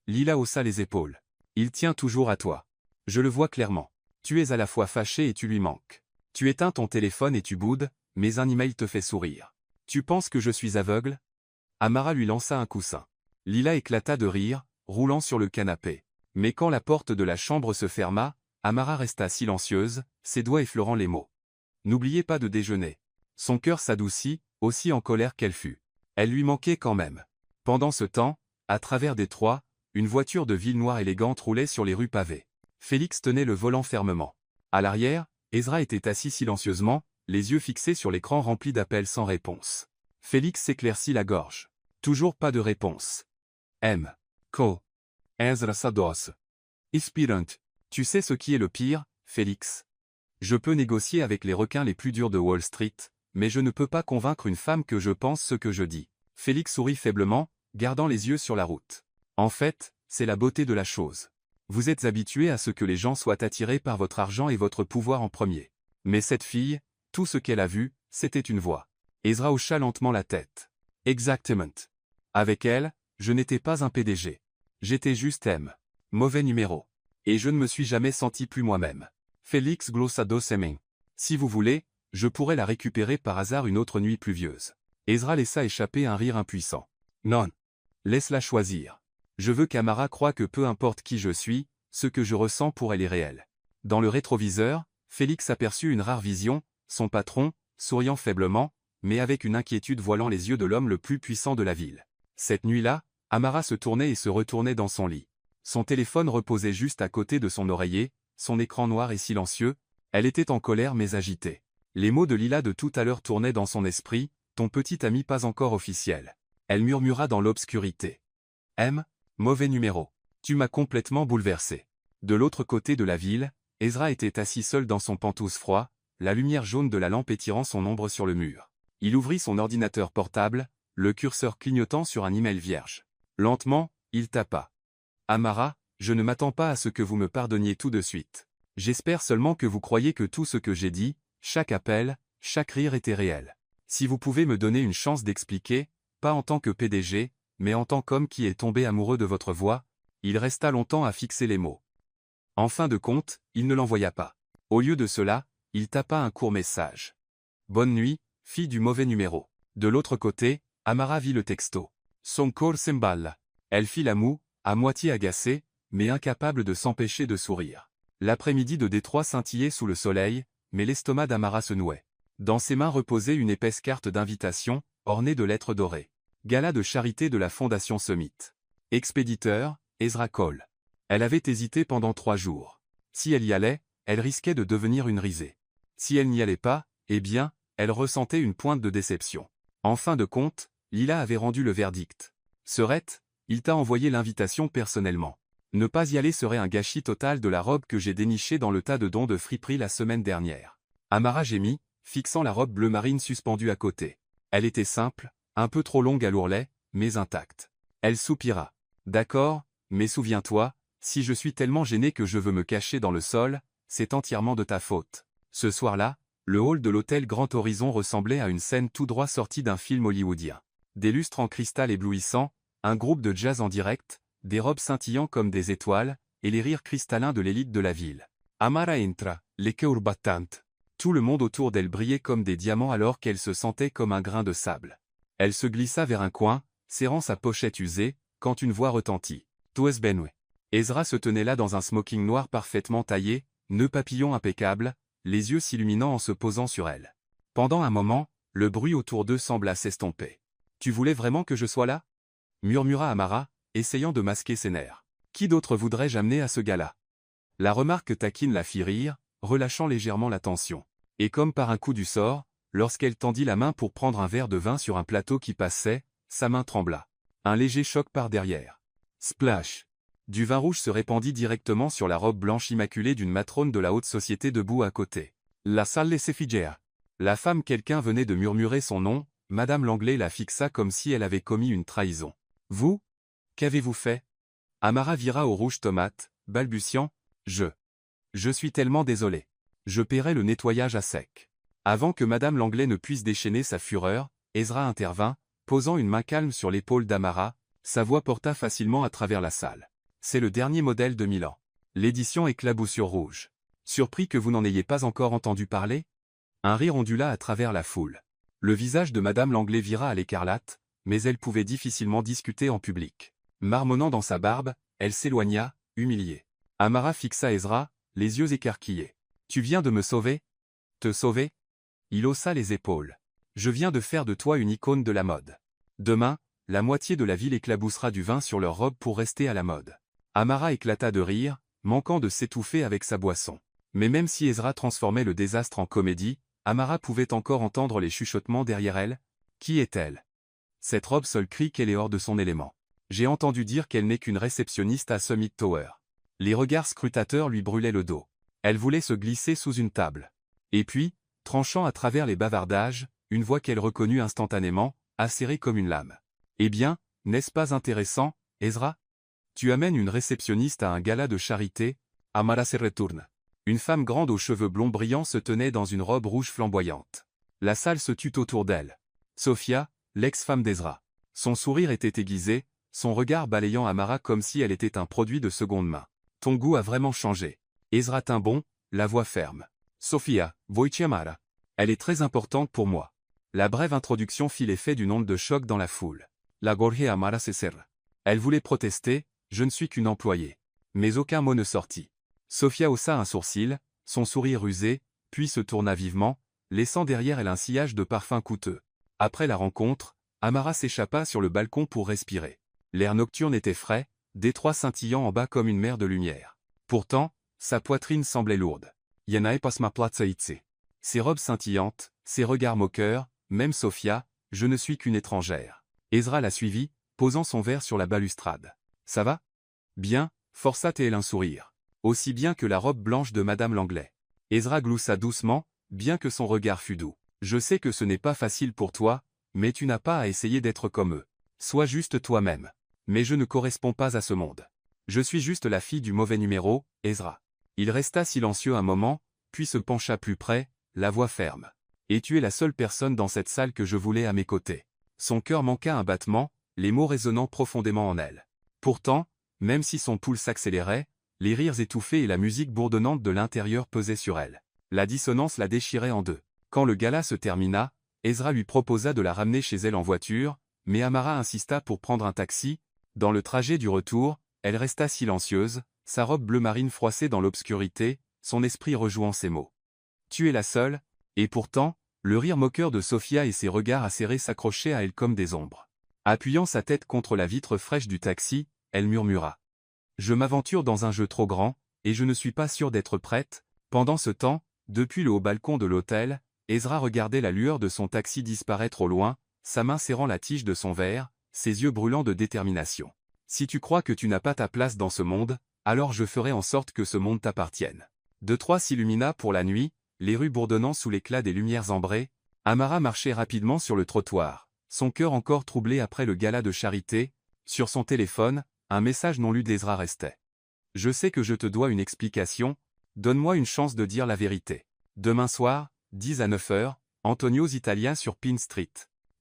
Lila haussa les épaules. Il tient toujours à toi. Je le vois clairement. Tu es à la fois fâché et tu lui manques. Tu éteins ton téléphone et tu boudes, mais un email te fait sourire. Tu penses que je suis aveugle? Amara lui lança un coussin. Lila éclata de rire, roulant sur le canapé. Mais quand la porte de la chambre se ferma, Amara resta silencieuse, ses doigts effleurant les mots. N'oubliez pas de déjeuner. Son cœur s'adoucit, aussi en colère qu'elle fut. Elle lui manquait quand même. Pendant ce temps, à travers Détroit, une voiture de ville noire élégante roulait sur les rues pavées. Félix tenait le volant fermement. À l'arrière, Ezra était assis silencieusement, les yeux fixés sur l'écran rempli d'appels sans réponse. Félix s'éclaircit la gorge. Toujours pas de réponse. M. Co. Ezra Sados. Inspirant. Tu sais ce qui est le pire, Félix? Je peux négocier avec les requins les plus durs de Wall Street, mais je ne peux pas convaincre une femme que je pense ce que je dis. Félix sourit faiblement, gardant les yeux sur la route. En fait, c'est la beauté de la chose. Vous êtes habitué à ce que les gens soient attirés par votre argent et votre pouvoir en premier. Mais cette fille, tout ce qu'elle a vu, c'était une voix. Ezra hocha lentement la tête. Exactement. Avec elle, Je n'étais pas un PDG. J'étais juste M. Mauvais numéro. Et je ne me suis jamais senti plus moi-même. Félix Glossado Seming. Si vous voulez, je pourrais la récupérer par hasard une autre nuit pluvieuse. Ezra laissa échapper un rire impuissant. Non. Laisse-la choisir. Je veux qu'Amara croie que peu importe qui je suis, ce que je ressens pour elle est réel. Dans le rétroviseur, Félix aperçut une rare vision, son patron, souriant faiblement, mais avec une inquiétude voilant les yeux de l'homme le plus puissant de la ville. Cette nuit-là, Amara se tournait et se retournait dans son lit. Son téléphone reposait juste à côté de son oreiller, son écran noir et silencieux. Elle était en colère mais agitée. Les mots de Lila de tout à l'heure tournaient dans son esprit, ton petit ami pas encore officiel. Elle murmura dans l'obscurité. M, mauvais numéro. Tu m'as complètement bouleversé. De l'autre côté de la ville, Ezra était assis seul dans son penthouse froid, la lumière jaune de la lampe étirant son ombre sur le mur. Il ouvrit son ordinateur portable, le curseur clignotant sur un email vierge. Lentement, il tapa. Amara, je ne m'attends pas à ce que vous me pardonniez tout de suite. J'espère seulement que vous croyez que tout ce que j'ai dit, chaque appel, chaque rire était réel. Si vous pouvez me donner une chance d'expliquer, pas en tant que PDG, mais en tant qu'homme qui est tombé amoureux de votre voix. Il resta longtemps à fixer les mots. En fin de compte, il ne l'envoya pas. Au lieu de cela, il tapa un court message. Bonne nuit, fille du mauvais numéro. De l'autre côté, Amara vit le texto. Son corps s'emballe. Elle fit la moue, à moitié agacée, mais incapable de s'empêcher de sourire. L'après-midi de Détroit scintillait sous le soleil, mais l'estomac d'Amara se nouait. Dans ses mains reposait une épaisse carte d'invitation, ornée de lettres dorées. Gala de charité de la Fondation Summit. Expéditeur, Ezra Cole. Elle avait hésité pendant 3 jours. Si elle y allait, elle risquait de devenir une risée. Si elle n'y allait pas, eh bien, elle ressentait une pointe de déception. En fin de compte, Lila avait rendu le verdict. Serette, il t'a envoyé l'invitation personnellement. Ne pas y aller serait un gâchis total de la robe que j'ai dénichée dans le tas de dons de friperie la semaine dernière. Amara gémit, fixant la robe bleu marine suspendue à côté. Elle était simple, un peu trop longue à l'ourlet, mais intacte. Elle soupira. D'accord, mais souviens-toi, si je suis tellement gêné que je veux me cacher dans le sol, c'est entièrement de ta faute. Ce soir-là, le hall de l'hôtel Grand Horizon ressemblait à une scène tout droit sortie d'un film hollywoodien. Des lustres en cristal éblouissant, un groupe de jazz en direct, des robes scintillant comme des étoiles, et les rires cristallins de l'élite de la ville. Amara entra, les cœurs battants. Tout le monde autour d'elle brillait comme des diamants alors qu'elle se sentait comme un grain de sable. Elle se glissa vers un coin, serrant sa pochette usée, quand une voix retentit. Tues benue. Ezra se tenait là dans un smoking noir parfaitement taillé, nœud papillon impeccable, les yeux s'illuminant en se posant sur elle. Pendant un moment, le bruit autour d'eux sembla s'estomper. « Tu voulais vraiment que je sois là ?» murmura Amara, essayant de masquer ses nerfs. « Qui d'autre voudrais-je amener à ce gala ?» La remarque taquine la fit rire, relâchant légèrement la tension. Et comme par un coup du sort, lorsqu'elle tendit la main pour prendre un verre de vin sur un plateau qui passait, sa main trembla. Un léger choc par derrière. Splash! Du vin rouge se répandit directement sur la robe blanche immaculée d'une matrone de la haute société debout à côté. La salle laissait figer. La femme quelqu'un venait de murmurer son nom, Madame Langlais la fixa comme si elle avait commis une trahison. Vous? Qu'avez-vous fait? Amara vira au rouge tomate, balbutiant. Je suis tellement désolé. Je paierai le nettoyage à sec. Avant que Madame Langlais ne puisse déchaîner sa fureur, Ezra intervint, posant une main calme sur l'épaule d'Amara, sa voix porta facilement à travers la salle. C'est le dernier modèle de Milan. L'édition éclaboussure rouge. Surpris que vous n'en ayez pas encore entendu parler? Un rire ondula à travers la foule. Le visage de Madame Langlais vira à l'écarlate, mais elle pouvait difficilement discuter en public. Marmonnant dans sa barbe, elle s'éloigna, humiliée. Amara fixa Ezra, les yeux écarquillés. « Tu viens de me sauver? Te sauver ?» Il haussa les épaules. « Je viens de faire de toi une icône de la mode. Demain, la moitié de la ville éclaboussera du vin sur leur robe pour rester à la mode. » Amara éclata de rire, manquant de s'étouffer avec sa boisson. Mais même si Ezra transformait le désastre en comédie, Amara pouvait encore entendre les chuchotements derrière elle. Qui est-elle? Cette robe seule crie qu'elle est hors de son élément. J'ai entendu dire qu'elle n'est qu'une réceptionniste à Summit Tower. Les regards scrutateurs lui brûlaient le dos. Elle voulait se glisser sous une table. Et puis, tranchant à travers les bavardages, une voix qu'elle reconnut instantanément, acérée comme une lame. « Eh bien, n'est-ce pas intéressant, Ezra? Tu amènes une réceptionniste à un gala de charité, Amara se retourne. » Une femme grande aux cheveux blonds brillants se tenait dans une robe rouge flamboyante. La salle se tut autour d'elle. Sophia, l'ex-femme d'Ezra. Son sourire était aiguisé, son regard balayant Amara comme si elle était un produit de seconde main. Ton goût a vraiment changé. Ezra tint bon, la voix ferme. Sofia, voici Amara. Elle est très importante pour moi. La brève introduction fit l'effet d'une onde de choc dans la foule. La Jorge Amara Cesar. Elle voulait protester, je ne suis qu'une employée. Mais aucun mot ne sortit. Sofia haussa un sourcil, son sourire usé, puis se tourna vivement, laissant derrière elle un sillage de parfums coûteux. Après la rencontre, Amara s'échappa sur le balcon pour respirer. L'air nocturne était frais, détroit scintillant en bas comme une mer de lumière. Pourtant, sa poitrine semblait lourde. Yanae pas ma plaza itse. Ses robes scintillantes, ses regards moqueurs, même Sofia, je ne suis qu'une étrangère. Ezra la suivit, posant son verre sur la balustrade. Ça va? Bien, força-t-elle un sourire. Aussi bien que la robe blanche de Madame Langlais. Ezra gloussa doucement, bien que son regard fût doux. Je sais que ce n'est pas facile pour toi, mais tu n'as pas à essayer d'être comme eux. Sois juste toi-même. Mais je ne corresponds pas à ce monde. Je suis juste la fille du mauvais numéro, Ezra. Il resta silencieux un moment, puis se pencha plus près, la voix ferme. Et tu es la seule personne dans cette salle que je voulais à mes côtés. Son cœur manqua un battement, les mots résonnant profondément en elle. Pourtant, même si son pouls s'accélérait, les rires étouffés et la musique bourdonnante de l'intérieur pesaient sur elle. La dissonance la déchirait en deux. Quand le gala se termina, Ezra lui proposa de la ramener chez elle en voiture, mais Amara insista pour prendre un taxi. Dans le trajet du retour, elle resta silencieuse, sa robe bleu marine froissée dans l'obscurité, son esprit rejouant ces mots. Tu es la seule, et pourtant, le rire moqueur de Sofia et ses regards acérés s'accrochaient à elle comme des ombres. Appuyant sa tête contre la vitre fraîche du taxi, elle murmura. Je m'aventure dans un jeu trop grand, et je ne suis pas sûre d'être prête. Pendant ce temps, depuis le haut balcon de l'hôtel, Ezra regardait la lueur de son taxi disparaître au loin, sa main serrant la tige de son verre, ses yeux brûlants de détermination. Si tu crois que tu n'as pas ta place dans ce monde, alors je ferai en sorte que ce monde t'appartienne. Detroit s'illumina pour la nuit, les rues bourdonnant sous l'éclat des lumières ambrées. Amara marchait rapidement sur le trottoir, son cœur encore troublé après le gala de charité. Sur son téléphone, un message non lu d'Ezra restait. Je sais que je te dois une explication, donne-moi une chance de dire la vérité. Demain soir, 10 à 9 heures, Antonio's Italien sur Pine Street.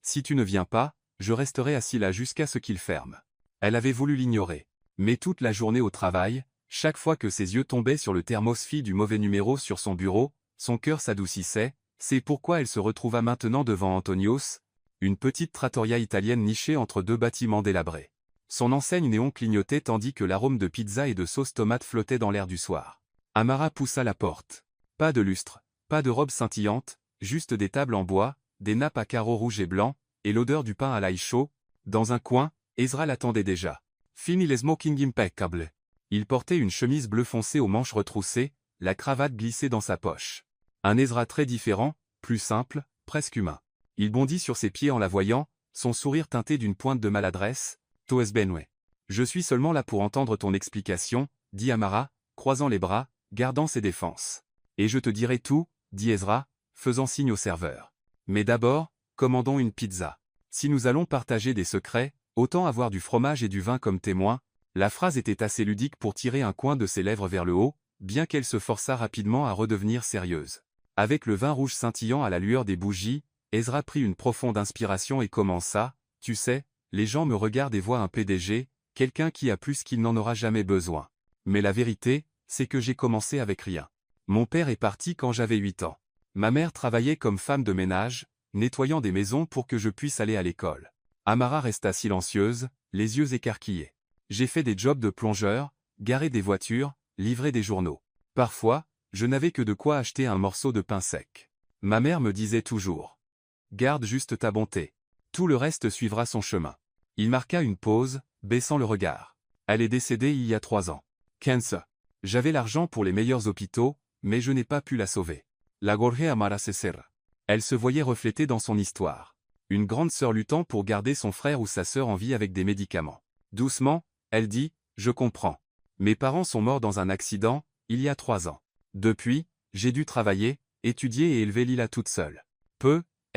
Si tu ne viens pas, je resterai assis là jusqu'à ce qu'il ferme. Elle avait voulu l'ignorer. Mais toute la journée au travail, chaque fois que ses yeux tombaient sur le thermosfie du mauvais numéro sur son bureau, son cœur s'adoucissait. C'est pourquoi elle se retrouva maintenant devant Antonio's, une petite trattoria italienne nichée entre deux bâtiments délabrés. Son enseigne néon clignotait tandis que l'arôme de pizza et de sauce tomate flottait dans l'air du soir. Amara poussa la porte. Pas de lustre, pas de robe scintillante, juste des tables en bois, des nappes à carreaux rouges et blancs, et l'odeur du pain à l'ail chaud. Dans un coin, Ezra l'attendait déjà. Fini les smoking impeccable. Il portait une chemise bleu foncé aux manches retroussées, la cravate glissée dans sa poche. Un Ezra très différent, plus simple, presque humain. Il bondit sur ses pieds en la voyant, son sourire teinté d'une pointe de maladresse. Toes Benway. Je suis seulement là pour entendre ton explication, dit Amara, croisant les bras, gardant ses défenses. Et je te dirai tout, dit Ezra, faisant signe au serveur. Mais d'abord, commandons une pizza. Si nous allons partager des secrets, autant avoir du fromage et du vin comme témoins. La phrase était assez ludique pour tirer un coin de ses lèvres vers le haut, bien qu'elle se forçât rapidement à redevenir sérieuse. Avec le vin rouge scintillant à la lueur des bougies, Ezra prit une profonde inspiration et commença, tu sais, les gens me regardent et voient un PDG, quelqu'un qui a plus qu'il n'en aura jamais besoin. Mais la vérité, c'est que j'ai commencé avec rien. Mon père est parti quand j'avais 8 ans. Ma mère travaillait comme femme de ménage, nettoyant des maisons pour que je puisse aller à l'école. Amara resta silencieuse, les yeux écarquillés. J'ai fait des jobs de plongeur, garé des voitures, livré des journaux. Parfois, je n'avais que de quoi acheter un morceau de pain sec. Ma mère me disait toujours. Garde juste ta bonté. Tout le reste suivra son chemin. Il marqua une pause, baissant le regard. Elle est décédée il y a 3 ans. 15. J'avais l'argent pour les meilleurs hôpitaux, mais je n'ai pas pu la sauver. La Jorge Amara Cesar. Elle se voyait reflétée dans son histoire. Une grande sœur luttant pour garder son frère ou sa sœur en vie avec des médicaments. Doucement, elle dit, je comprends. Mes parents sont morts dans un accident, il y a 3 ans. Depuis, j'ai dû travailler, étudier et élever Lila toute seule.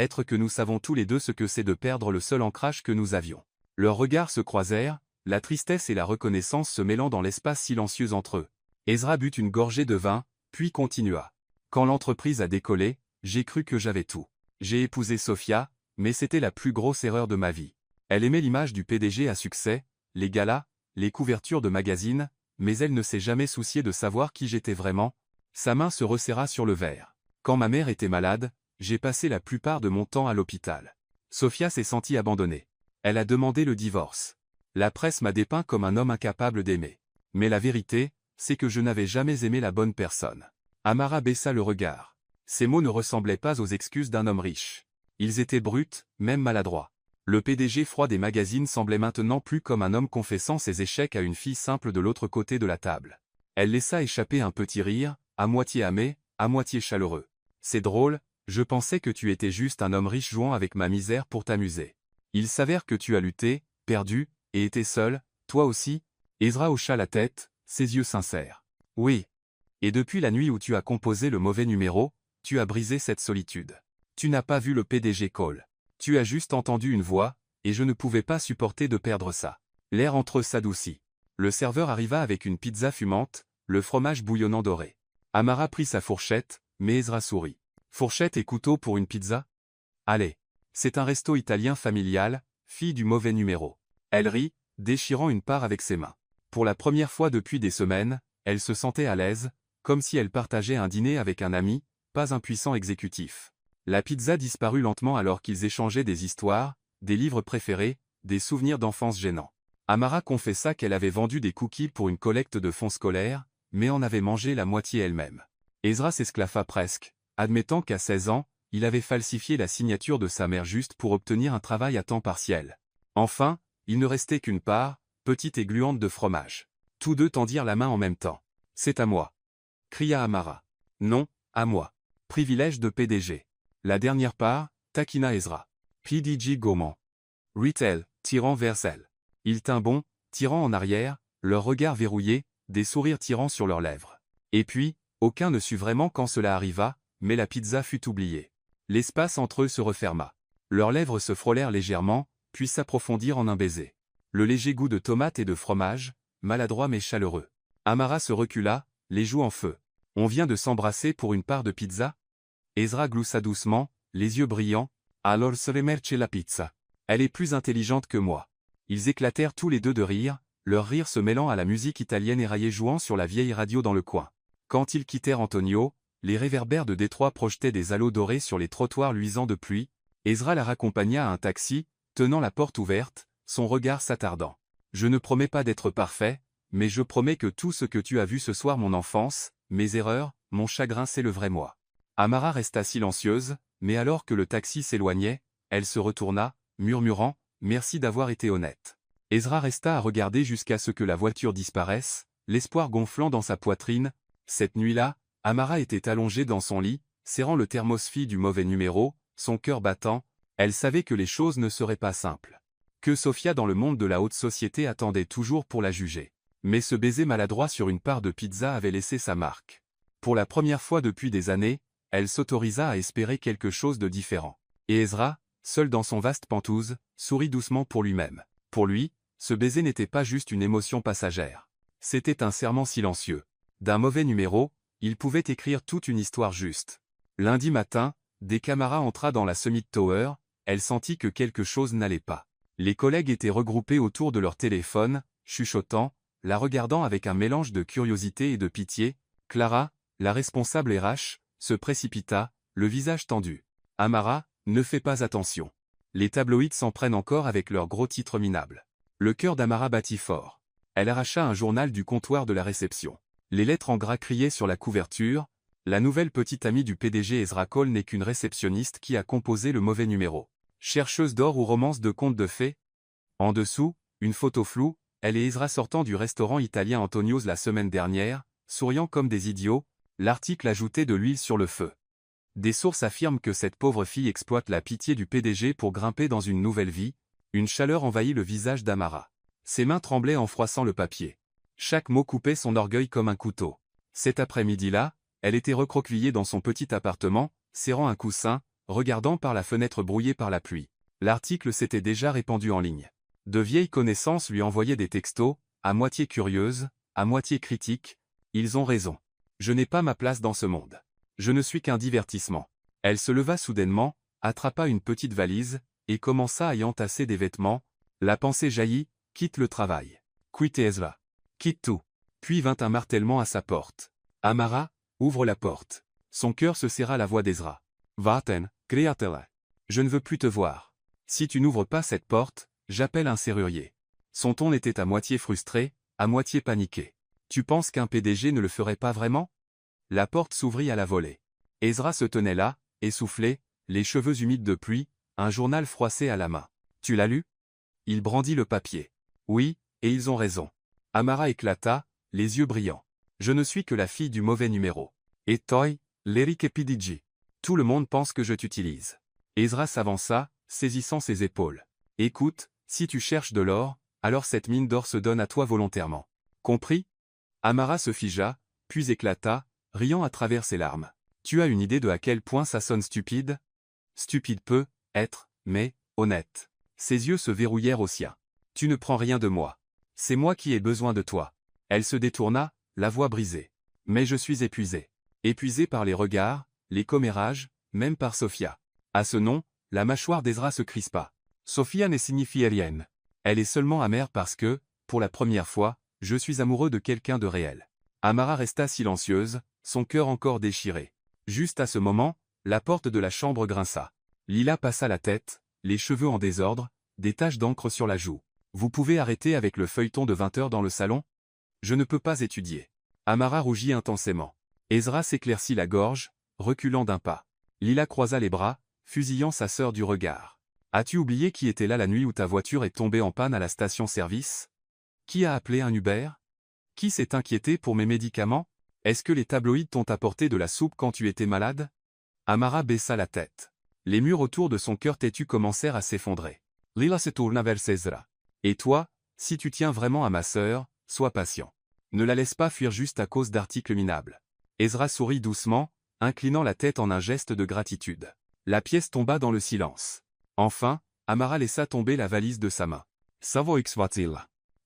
Être que nous savons tous les deux ce que c'est de perdre le seul ancrage que nous avions. Leurs regards se croisèrent, la tristesse et la reconnaissance se mêlant dans l'espace silencieux entre eux. Ezra but une gorgée de vin, puis continua. Quand l'entreprise a décollé, j'ai cru que j'avais tout. J'ai épousé Sofia, mais c'était la plus grosse erreur de ma vie. Elle aimait l'image du PDG à succès, les galas, les couvertures de magazines, mais elle ne s'est jamais souciée de savoir qui j'étais vraiment. Sa main se resserra sur le verre. Quand ma mère était malade, j'ai passé la plupart de mon temps à l'hôpital. Sofia s'est sentie abandonnée. Elle a demandé le divorce. La presse m'a dépeint comme un homme incapable d'aimer. Mais la vérité, c'est que je n'avais jamais aimé la bonne personne. Amara baissa le regard. Ces mots ne ressemblaient pas aux excuses d'un homme riche. Ils étaient bruts, même maladroits. Le PDG froid des magazines semblait maintenant plus comme un homme confessant ses échecs à une fille simple de l'autre côté de la table. Elle laissa échapper un petit rire, à moitié amé, à moitié chaleureux. C'est drôle, je pensais que tu étais juste un homme riche jouant avec ma misère pour t'amuser. Il s'avère que tu as lutté, perdu, et été seul, toi aussi. Ezra hocha la tête, ses yeux sincères. Oui. Et depuis la nuit où tu as composé le mauvais numéro, tu as brisé cette solitude. Tu n'as pas vu le PDG Cole. Tu as juste entendu une voix, et je ne pouvais pas supporter de perdre ça. L'air entre eux s'adoucit. Le serveur arriva avec une pizza fumante, le fromage bouillonnant doré. Amara prit sa fourchette, mais Ezra sourit. Fourchette et couteau pour une pizza? Allez. C'est un resto italien familial, fille du mauvais numéro. Elle rit, déchirant une part avec ses mains. Pour la première fois depuis des semaines, elle se sentait à l'aise, comme si elle partageait un dîner avec un ami, pas un puissant exécutif. La pizza disparut lentement alors qu'ils échangeaient des histoires, des livres préférés, des souvenirs d'enfance gênants. Amara confessa qu'elle avait vendu des cookies pour une collecte de fonds scolaires, mais en avait mangé la moitié elle-même. Ezra s'esclaffa presque, admettant qu'à 16 ans, il avait falsifié la signature de sa mère juste pour obtenir un travail à temps partiel. Enfin, il ne restait qu'une part, petite et gluante de fromage. Tous deux tendirent la main en même temps. « C'est à moi !» cria Amara. « Non, à moi. Privilège de PDG. » La dernière part, taquina Ezra. PDG gourmand. Retail, tirant vers elle. Il tint bon, tirant en arrière, leurs regards verrouillés, des sourires tirant sur leurs lèvres. Et puis, aucun ne sut vraiment quand cela arriva, mais la pizza fut oubliée. L'espace entre eux se referma. Leurs lèvres se frôlèrent légèrement, puis s'approfondirent en un baiser. Le léger goût de tomate et de fromage, maladroit mais chaleureux. Amara se recula, les joues en feu. On vient de s'embrasser pour une part de pizza? Ezra gloussa doucement, les yeux brillants. Alors se remercie la pizza. Elle est plus intelligente que moi. Ils éclatèrent tous les deux de rire, leur rire se mêlant à la musique italienne éraillée jouant sur la vieille radio dans le coin. Quand ils quittèrent Antonio, les réverbères de Détroit projetaient des halos dorés sur les trottoirs luisants de pluie. Ezra la raccompagna à un taxi, tenant la porte ouverte, son regard s'attardant. « Je ne promets pas d'être parfait, mais je promets que tout ce que tu as vu ce soir, mon enfance, mes erreurs, mon chagrin, c'est le vrai moi. » Amara resta silencieuse, mais alors que le taxi s'éloignait, elle se retourna, murmurant « Merci d'avoir été honnête. » Ezra resta à regarder jusqu'à ce que la voiture disparaisse, l'espoir gonflant dans sa poitrine. Cette nuit-là, Amara était allongée dans son lit, serrant le thermos-fille du mauvais numéro, son cœur battant. Elle savait que les choses ne seraient pas simples. Que Sofia dans le monde de la haute société attendait toujours pour la juger. Mais ce baiser maladroit sur une part de pizza avait laissé sa marque. Pour la première fois depuis des années, elle s'autorisa à espérer quelque chose de différent. Et Ezra, seul dans son vaste penthouse, sourit doucement pour lui-même. Pour lui, ce baiser n'était pas juste une émotion passagère. C'était un serment silencieux. D'un mauvais numéro, il pouvait écrire toute une histoire juste. Lundi matin, dès qu'Amara entra dans la Summit Tower, elle sentit que quelque chose n'allait pas. Les collègues étaient regroupés autour de leur téléphone, chuchotant, la regardant avec un mélange de curiosité et de pitié. Clara, la responsable RH, se précipita, le visage tendu. « Amara, ne fais pas attention. Les tabloïds s'en prennent encore avec leurs gros titres minables. » Le cœur d'Amara battit fort. Elle arracha un journal du comptoir de la réception. Les lettres en gras criaient sur la couverture. La nouvelle petite amie du PDG Ezra Cole n'est qu'une réceptionniste qui a composé le mauvais numéro. Chercheuse d'or ou romance de contes de fées? En dessous, une photo floue, elle et Ezra sortant du restaurant italien Antonio's la semaine dernière, souriant comme des idiots. L'article ajoutait de l'huile sur le feu. Des sources affirment que cette pauvre fille exploite la pitié du PDG pour grimper dans une nouvelle vie. Une chaleur envahit le visage d'Amara. Ses mains tremblaient en froissant le papier. Chaque mot coupait son orgueil comme un couteau. Cet après-midi-là, elle était recroquevillée dans son petit appartement, serrant un coussin, regardant par la fenêtre brouillée par la pluie. L'article s'était déjà répandu en ligne. De vieilles connaissances lui envoyaient des textos, à moitié curieuses, à moitié critiques. Ils ont raison. Je n'ai pas ma place dans ce monde. Je ne suis qu'un divertissement. Elle se leva soudainement, attrapa une petite valise, et commença à y entasser des vêtements. La pensée jaillit, quitte le travail. Quitte Ezra. Quitte tout. Puis vint un martèlement à sa porte. Amara, ouvre la porte. Son cœur se serra à la voix d'Ezra. Vaten, créatela. Je ne veux plus te voir. Si tu n'ouvres pas cette porte, j'appelle un serrurier. Son ton était à moitié frustré, à moitié paniqué. Tu penses qu'un PDG ne le ferait pas vraiment? La porte s'ouvrit à la volée. Ezra se tenait là, essoufflé, les cheveux humides de pluie, un journal froissé à la main. Tu l'as lu? Il brandit le papier. Oui, et ils ont raison. Amara éclata, les yeux brillants. Je ne suis que la fille du mauvais numéro. Et toi, l'Eric Epidiji. Tout le monde pense que je t'utilise. Ezra s'avança, saisissant ses épaules. Écoute, si tu cherches de l'or, alors cette mine d'or se donne à toi volontairement. Compris? Amara se figea, puis éclata, riant à travers ses larmes. Tu as une idée de à quel point ça sonne stupide? Stupide peut être, mais honnête. Ses yeux se verrouillèrent aux siens. Tu ne prends rien de moi. C'est moi qui ai besoin de toi. Elle se détourna, la voix brisée. Mais je suis épuisé. Épuisé par les regards, les commérages, même par Sophia. À ce nom, la mâchoire d'Ezra se crispa. Sophia ne signifie rien. Elle est seulement amère parce que, pour la première fois, je suis amoureux de quelqu'un de réel. Amara resta silencieuse, son cœur encore déchiré. Juste à ce moment, la porte de la chambre grinça. Lila passa la tête, les cheveux en désordre, des taches d'encre sur la joue. Vous pouvez arrêter avec le feuilleton de 20 heures dans le salon? Je ne peux pas étudier. Amara rougit intensément. Ezra s'éclaircit la gorge, reculant d'un pas. Lila croisa les bras, fusillant sa sœur du regard. As-tu oublié qui était là la nuit où ta voiture est tombée en panne à la station-service? Qui a appelé un Uber? Qui s'est inquiété pour mes médicaments? Est-ce que les tabloïds t'ont apporté de la soupe quand tu étais malade? Amara baissa la tête. Les murs autour de son cœur têtu commencèrent à s'effondrer. Lila se tourna vers Ezra. Et toi, si tu tiens vraiment à ma sœur, sois patient. Ne la laisse pas fuir juste à cause d'articles minables. Ezra sourit doucement, inclinant la tête en un geste de gratitude. La pièce tomba dans le silence. Enfin, Amara laissa tomber la valise de sa main. Savoix-va-t-il?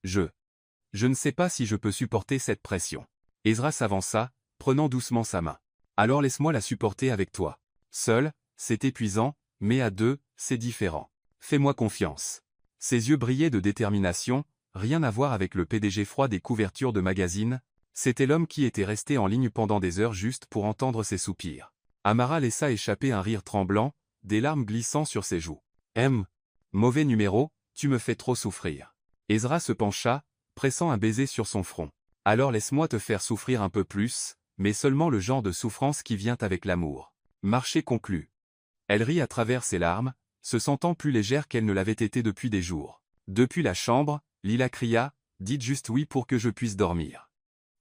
Je ne sais pas si je peux supporter cette pression. Ezra s'avança, prenant doucement sa main. Alors laisse-moi la supporter avec toi. Seul, c'est épuisant, mais à deux, c'est différent. Fais-moi confiance. Ses yeux brillaient de détermination, rien à voir avec le PDG froid des couvertures de magazines, c'était l'homme qui était resté en ligne pendant des heures juste pour entendre ses soupirs. Amara laissa échapper un rire tremblant, des larmes glissant sur ses joues. Mauvais numéro, tu me fais trop souffrir. Ezra se pencha, pressant un baiser sur son front. Alors laisse-moi te faire souffrir un peu plus, mais seulement le genre de souffrance qui vient avec l'amour. Marché conclu. Elle rit à travers ses larmes, se sentant plus légère qu'elle ne l'avait été depuis des jours. Depuis la chambre, Lila cria, « Dites juste oui pour que je puisse dormir. »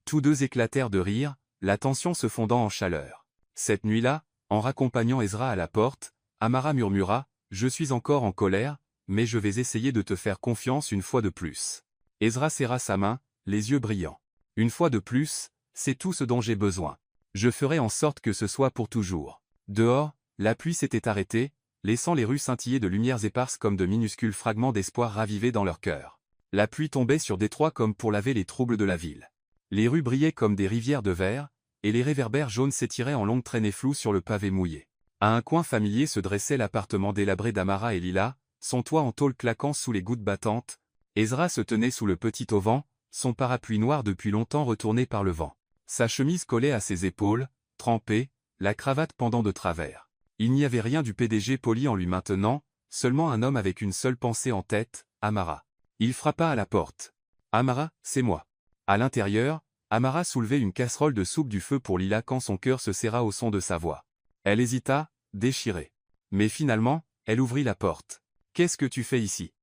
Tous deux éclatèrent de rire, la tension se fondant en chaleur. Cette nuit-là, en raccompagnant Ezra à la porte, Amara murmura, « Je suis encore en colère, mais je vais essayer de te faire confiance une fois de plus. » Ezra serra sa main, les yeux brillants. « Une fois de plus, c'est tout ce dont j'ai besoin. Je ferai en sorte que ce soit pour toujours. » Dehors, la pluie s'était arrêtée, laissant les rues scintiller de lumières éparses comme de minuscules fragments d'espoir ravivés dans leur cœur. La pluie tombait sur Détroit comme pour laver les troubles de la ville. Les rues brillaient comme des rivières de verre, et les réverbères jaunes s'étiraient en longues traînées floues sur le pavé mouillé. À un coin familier se dressait l'appartement délabré d'Amara et Lila, son toit en tôle claquant sous les gouttes battantes. Ezra se tenait sous le petit auvent, son parapluie noir depuis longtemps retourné par le vent. Sa chemise collait à ses épaules, trempée, la cravate pendant de travers. Il n'y avait rien du PDG poli en lui maintenant, seulement un homme avec une seule pensée en tête, Amara. Il frappa à la porte. « Amara, c'est moi. » À l'intérieur, Amara soulevait une casserole de soupe du feu pour Lila quand son cœur se serra au son de sa voix. Elle hésita, déchirée. Mais finalement, elle ouvrit la porte. « Qu'est-ce que tu fais ici ?»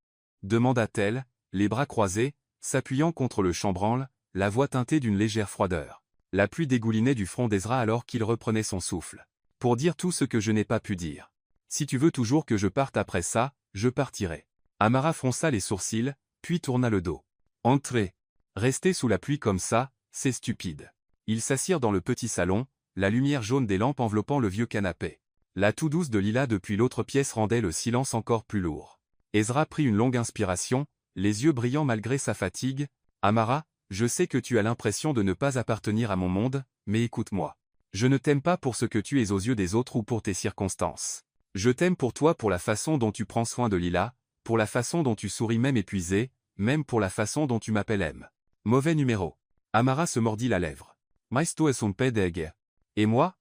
demanda-t-elle, les bras croisés, s'appuyant contre le chambranle, la voix teintée d'une légère froideur. La pluie dégoulinait du front d'Ezra alors qu'il reprenait son souffle. « Pour dire tout ce que je n'ai pas pu dire. Si tu veux toujours que je parte après ça, je partirai. » Amara fronça les sourcils, puis tourna le dos. « Entrez. Rester sous la pluie comme ça, c'est stupide. » Ils s'assirent dans le petit salon, la lumière jaune des lampes enveloppant le vieux canapé. La toux douce de Lila depuis l'autre pièce rendait le silence encore plus lourd. Ezra prit une longue inspiration, les yeux brillants malgré sa fatigue. « Amara, je sais que tu as l'impression de ne pas appartenir à mon monde, mais écoute-moi. Je ne t'aime pas pour ce que tu es aux yeux des autres ou pour tes circonstances. Je t'aime pour toi, pour la façon dont tu prends soin de Lila, pour la façon dont tu souris même épuisé, même pour la façon dont tu m'appelles M. Mauvais numéro. Amara se mordit la lèvre. Maisto es un pedeg. Et moi?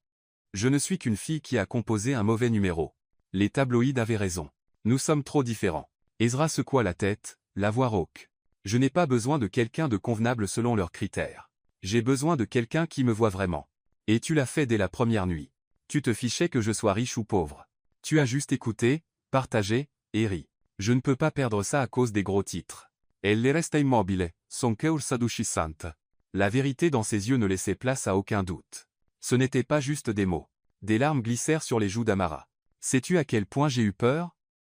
Je ne suis qu'une fille qui a composé un mauvais numéro. Les tabloïds avaient raison. Nous sommes trop différents. Ezra secoua la tête, la voix rauque. Je n'ai pas besoin de quelqu'un de convenable selon leurs critères. J'ai besoin de quelqu'un qui me voit vraiment. Et tu l'as fait dès la première nuit. Tu te fichais que je sois riche ou pauvre. Tu as juste écouté, partagé, et ri. Je ne peux pas perdre ça à cause des gros titres. Elle resta immobile, son cœur s'adoucissante. La vérité dans ses yeux ne laissait place à aucun doute. Ce n'était pas juste des mots. Des larmes glissèrent sur les joues d'Amara. Sais-tu à quel point j'ai eu peur?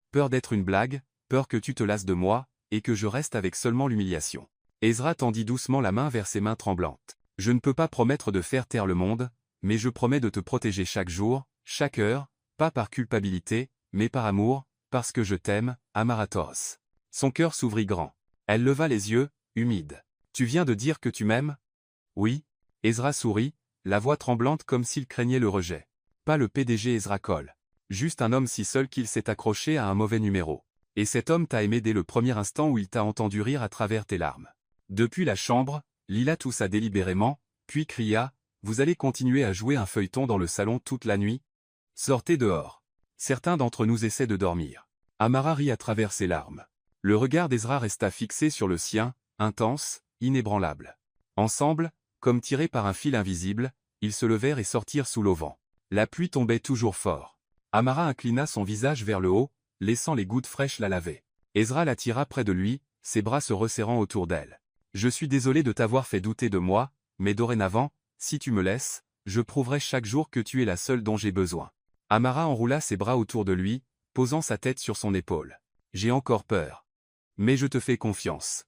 Peur d'être une blague, peur que tu te lasses de moi, et que je reste avec seulement l'humiliation. Ezra tendit doucement la main vers ses mains tremblantes. Je ne peux pas promettre de faire taire le monde, mais je promets de te protéger chaque jour, chaque heure, pas par culpabilité, mais par amour, parce que je t'aime, Amaratos. Son cœur s'ouvrit grand. Elle leva les yeux, humides. Tu viens de dire que tu m'aimes? Oui. Ezra sourit, la voix tremblante comme s'il craignait le rejet. Pas le PDG Ezra Cole. Juste un homme si seul qu'il s'est accroché à un mauvais numéro. Et cet homme t'a aimé dès le premier instant où il t'a entendu rire à travers tes larmes. Depuis la chambre, Lila toussa délibérément, puis cria, « Vous allez continuer à jouer un feuilleton dans le salon toute la nuit? Sortez dehors. Certains d'entre nous essaient de dormir. » Amara rit à travers ses larmes. Le regard d'Ezra resta fixé sur le sien, intense, inébranlable. Ensemble, comme tirés par un fil invisible, ils se levèrent et sortirent sous l'auvent. La pluie tombait toujours fort. Amara inclina son visage vers le haut, laissant les gouttes fraîches la laver. Ezra la tira près de lui, ses bras se resserrant autour d'elle. « Je suis désolé de t'avoir fait douter de moi, mais dorénavant, si tu me laisses, je prouverai chaque jour que tu es la seule dont j'ai besoin. » Amara enroula ses bras autour de lui, posant sa tête sur son épaule. « J'ai encore peur. Mais je te fais confiance.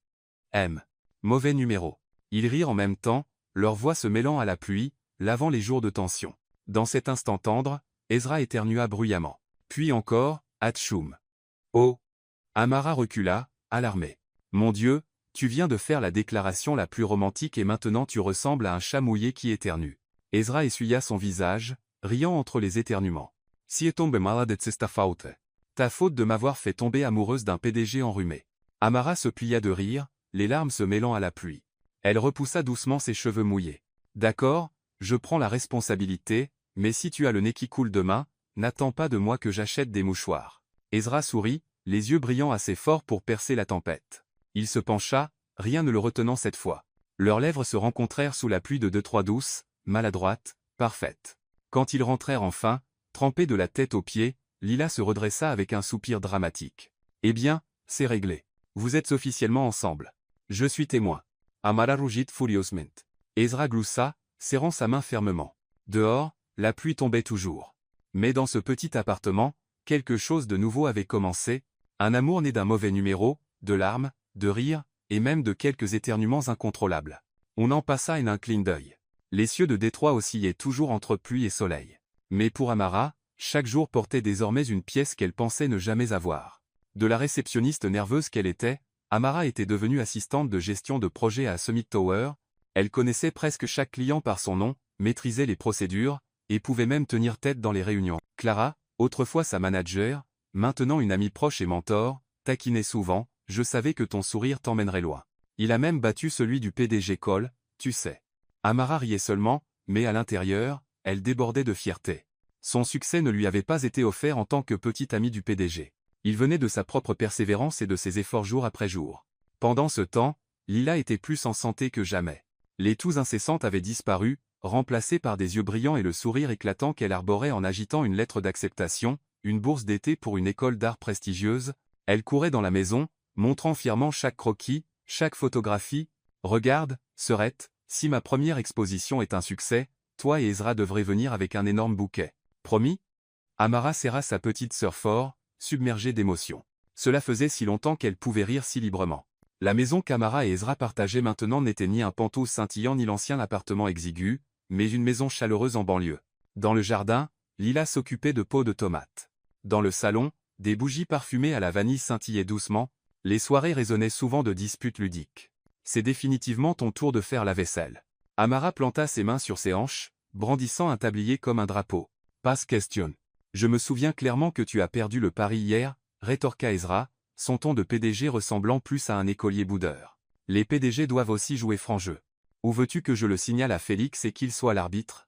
M. Mauvais numéro. » Ils rirent en même temps, leurs voix se mêlant à la pluie, lavant les jours de tension. Dans cet instant tendre, Ezra éternua bruyamment. Puis encore, Atchoum. Oh! Amara recula, alarmée. Mon Dieu, tu viens de faire la déclaration la plus romantique et maintenant tu ressembles à un chat mouillé qui éternue. Ezra essuya son visage, riant entre les éternuements. Si tombe malade c'est ta faute. Ta faute de m'avoir fait tomber amoureuse d'un PDG enrhumé. Amara se plia de rire, les larmes se mêlant à la pluie. Elle repoussa doucement ses cheveux mouillés. D'accord, je prends la responsabilité, mais si tu as le nez qui coule demain, n'attends pas de moi que j'achète des mouchoirs. Ezra sourit, les yeux brillant assez fort pour percer la tempête. Il se pencha, rien ne le retenant cette fois. Leurs lèvres se rencontrèrent sous la pluie de 2-3 douces, maladroites, parfaites. Quand ils rentrèrent enfin, trempés de la tête aux pieds, Lila se redressa avec un soupir dramatique. Eh bien, c'est réglé. Vous êtes officiellement ensemble. Je suis témoin. Amara rougit furieusement. Ezra gloussa, serrant sa main fermement. Dehors, la pluie tombait toujours. Mais dans ce petit appartement, quelque chose de nouveau avait commencé, un amour né d'un mauvais numéro, de larmes, de rires, et même de quelques éternuements incontrôlables. On en passa un clin d'œil. Les cieux de Détroit oscillaient toujours entre pluie et soleil. Mais pour Amara, chaque jour portait désormais une pièce qu'elle pensait ne jamais avoir. De la réceptionniste nerveuse qu'elle était, Amara était devenue assistante de gestion de projet à Summit Tower, elle connaissait presque chaque client par son nom, maîtrisait les procédures, et pouvait même tenir tête dans les réunions. Clara, autrefois sa manager, maintenant une amie proche et mentor, taquinait souvent, « Je savais que ton sourire t'emmènerait loin. Il a même battu celui du PDG Cole, tu sais. » Amara riait seulement, mais à l'intérieur, elle débordait de fierté. Son succès ne lui avait pas été offert en tant que petite amie du PDG. Il venait de sa propre persévérance et de ses efforts jour après jour. Pendant ce temps, Lila était plus en santé que jamais. Les toux incessantes avaient disparu, remplacées par des yeux brillants et le sourire éclatant qu'elle arborait en agitant une lettre d'acceptation, une bourse d'été pour une école d'art prestigieuse. Elle courait dans la maison, montrant fièrement chaque croquis, chaque photographie. « Regarde, sœurette, si ma première exposition est un succès, toi et Ezra devrez venir avec un énorme bouquet. Promis ?» Amara serra sa petite sœur fort, submergée d'émotion. Cela faisait si longtemps qu'elle pouvait rire si librement. La maison qu'Amara et Ezra partageaient maintenant n'était ni un pantouf scintillant ni l'ancien appartement exigu, mais une maison chaleureuse en banlieue. Dans le jardin, Lila s'occupait de pots de tomates. Dans le salon, des bougies parfumées à la vanille scintillaient doucement, les soirées résonnaient souvent de disputes ludiques. « C'est définitivement ton tour de faire la vaisselle. » Amara planta ses mains sur ses hanches, brandissant un tablier comme un drapeau. « Pas question. Je me souviens clairement que tu as perdu le pari hier, » rétorqua Ezra, son ton de PDG ressemblant plus à un écolier boudeur. Les PDG doivent aussi jouer franc jeu. Où veux-tu que je le signale à Félix et qu'il soit l'arbitre?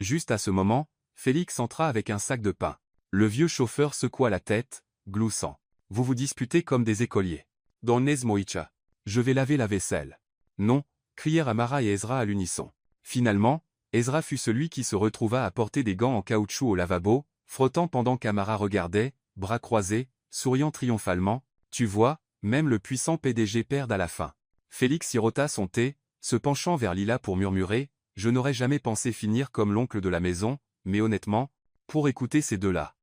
Juste à ce moment, Félix entra avec un sac de pain. Le vieux chauffeur secoua la tête, gloussant. Vous vous disputez comme des écoliers. Donnez Moïcha. Je vais laver la vaisselle. Non, crièrent Amara et Ezra à l'unisson. Finalement, Ezra fut celui qui se retrouva à porter des gants en caoutchouc au lavabo, frottant pendant qu'Amara regardait, bras croisés, souriant triomphalement. Tu vois, même le puissant PDG perd à la fin. Félix sirota son thé, se penchant vers Lila pour murmurer, je n'aurais jamais pensé finir comme l'oncle de la maison, mais honnêtement, pour écouter ces deux-là.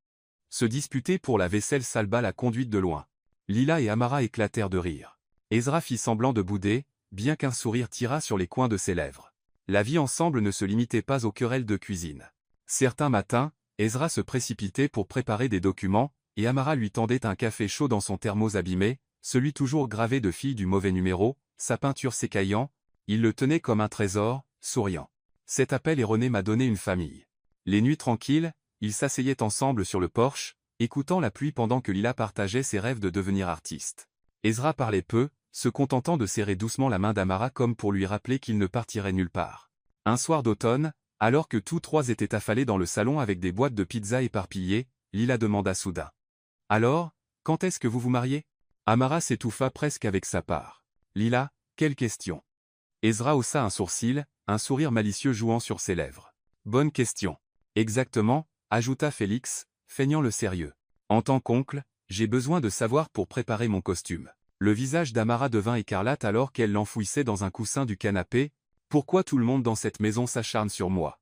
Se disputer pour la vaisselle salba la conduite de loin. Lila et Amara éclatèrent de rire. Ezra fit semblant de bouder, bien qu'un sourire tira sur les coins de ses lèvres. La vie ensemble ne se limitait pas aux querelles de cuisine. Certains matins, Ezra se précipitait pour préparer des documents, et Amara lui tendait un café chaud dans son thermos abîmé, celui toujours gravé de fille du mauvais numéro, sa peinture s'écaillant, il le tenait comme un trésor, souriant. Cet appel erroné m'a donné une famille. Les nuits tranquilles, ils s'asseyaient ensemble sur le porche, écoutant la pluie pendant que Lila partageait ses rêves de devenir artiste. Ezra parlait peu, se contentant de serrer doucement la main d'Amara comme pour lui rappeler qu'il ne partirait nulle part. Un soir d'automne, alors que tous trois étaient affalés dans le salon avec des boîtes de pizza éparpillées, Lila demanda soudain. « Alors, quand est-ce que vous vous mariez ?» Amara s'étouffa presque avec sa part. « Lila, quelle question ?» Ezra haussa un sourcil, un sourire malicieux jouant sur ses lèvres. « Bonne question. » Exactement, ajouta Félix, feignant le sérieux. « En tant qu'oncle, j'ai besoin de savoir pour préparer mon costume. » Le visage d'Amara devint écarlate alors qu'elle l'enfouissait dans un coussin du canapé. « Pourquoi tout le monde dans cette maison s'acharne sur moi ?»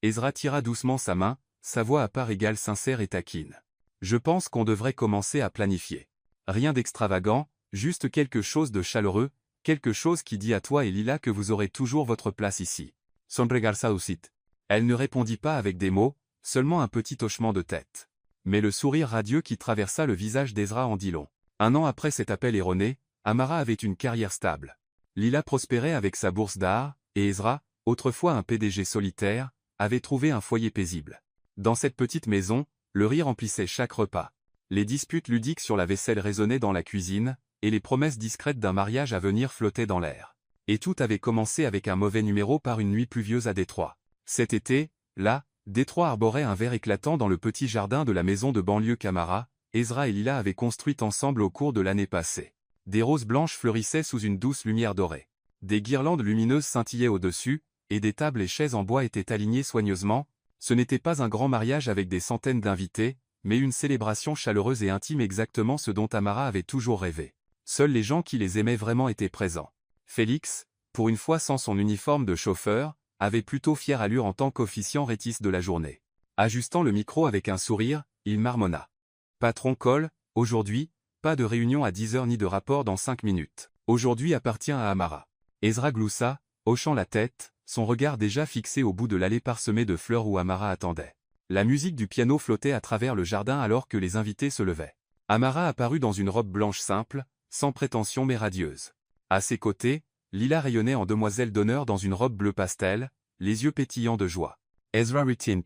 Ezra tira doucement sa main, sa voix à part égale sincère et taquine. « Je pense qu'on devrait commencer à planifier. Rien d'extravagant, juste quelque chose de chaleureux, quelque chose qui dit à toi et Lila que vous aurez toujours votre place ici. Sonregarza aussi. » Elle ne répondit pas avec des mots, seulement un petit hochement de tête. Mais le sourire radieux qui traversa le visage d'Ezra en dit long. Un an après cet appel erroné, Amara avait une carrière stable. Lila prospérait avec sa bourse d'art, et Ezra, autrefois un PDG solitaire, avait trouvé un foyer paisible. Dans cette petite maison, le rire emplissait chaque repas. Les disputes ludiques sur la vaisselle résonnaient dans la cuisine, et les promesses discrètes d'un mariage à venir flottaient dans l'air. Et tout avait commencé avec un mauvais numéro par une nuit pluvieuse à Détroit. Cet été, là, Détroit arborait un vert éclatant dans le petit jardin de la maison de banlieue qu'Amara, Ezra et Lila avaient construite ensemble au cours de l'année passée. Des roses blanches fleurissaient sous une douce lumière dorée. Des guirlandes lumineuses scintillaient au-dessus, et des tables et chaises en bois étaient alignées soigneusement. Ce n'était pas un grand mariage avec des centaines d'invités, mais une célébration chaleureuse et intime exactement ce dont Amara avait toujours rêvé. Seuls les gens qui les aimaient vraiment étaient présents. Félix, pour une fois sans son uniforme de chauffeur, avait plutôt fière allure en tant qu'officiant rétis de la journée. Ajustant le micro avec un sourire, il marmonna. « Patron Cole, aujourd'hui, pas de réunion à 10h ni de rapport dans 5 minutes. Aujourd'hui appartient à Amara. » Ezra gloussa, hochant la tête, son regard déjà fixé au bout de l'allée parsemée de fleurs où Amara attendait. La musique du piano flottait à travers le jardin alors que les invités se levaient. Amara apparut dans une robe blanche simple, sans prétention mais radieuse. À ses côtés, Lila rayonnait en demoiselle d'honneur dans une robe bleu pastel, les yeux pétillants de joie. Ezra retint.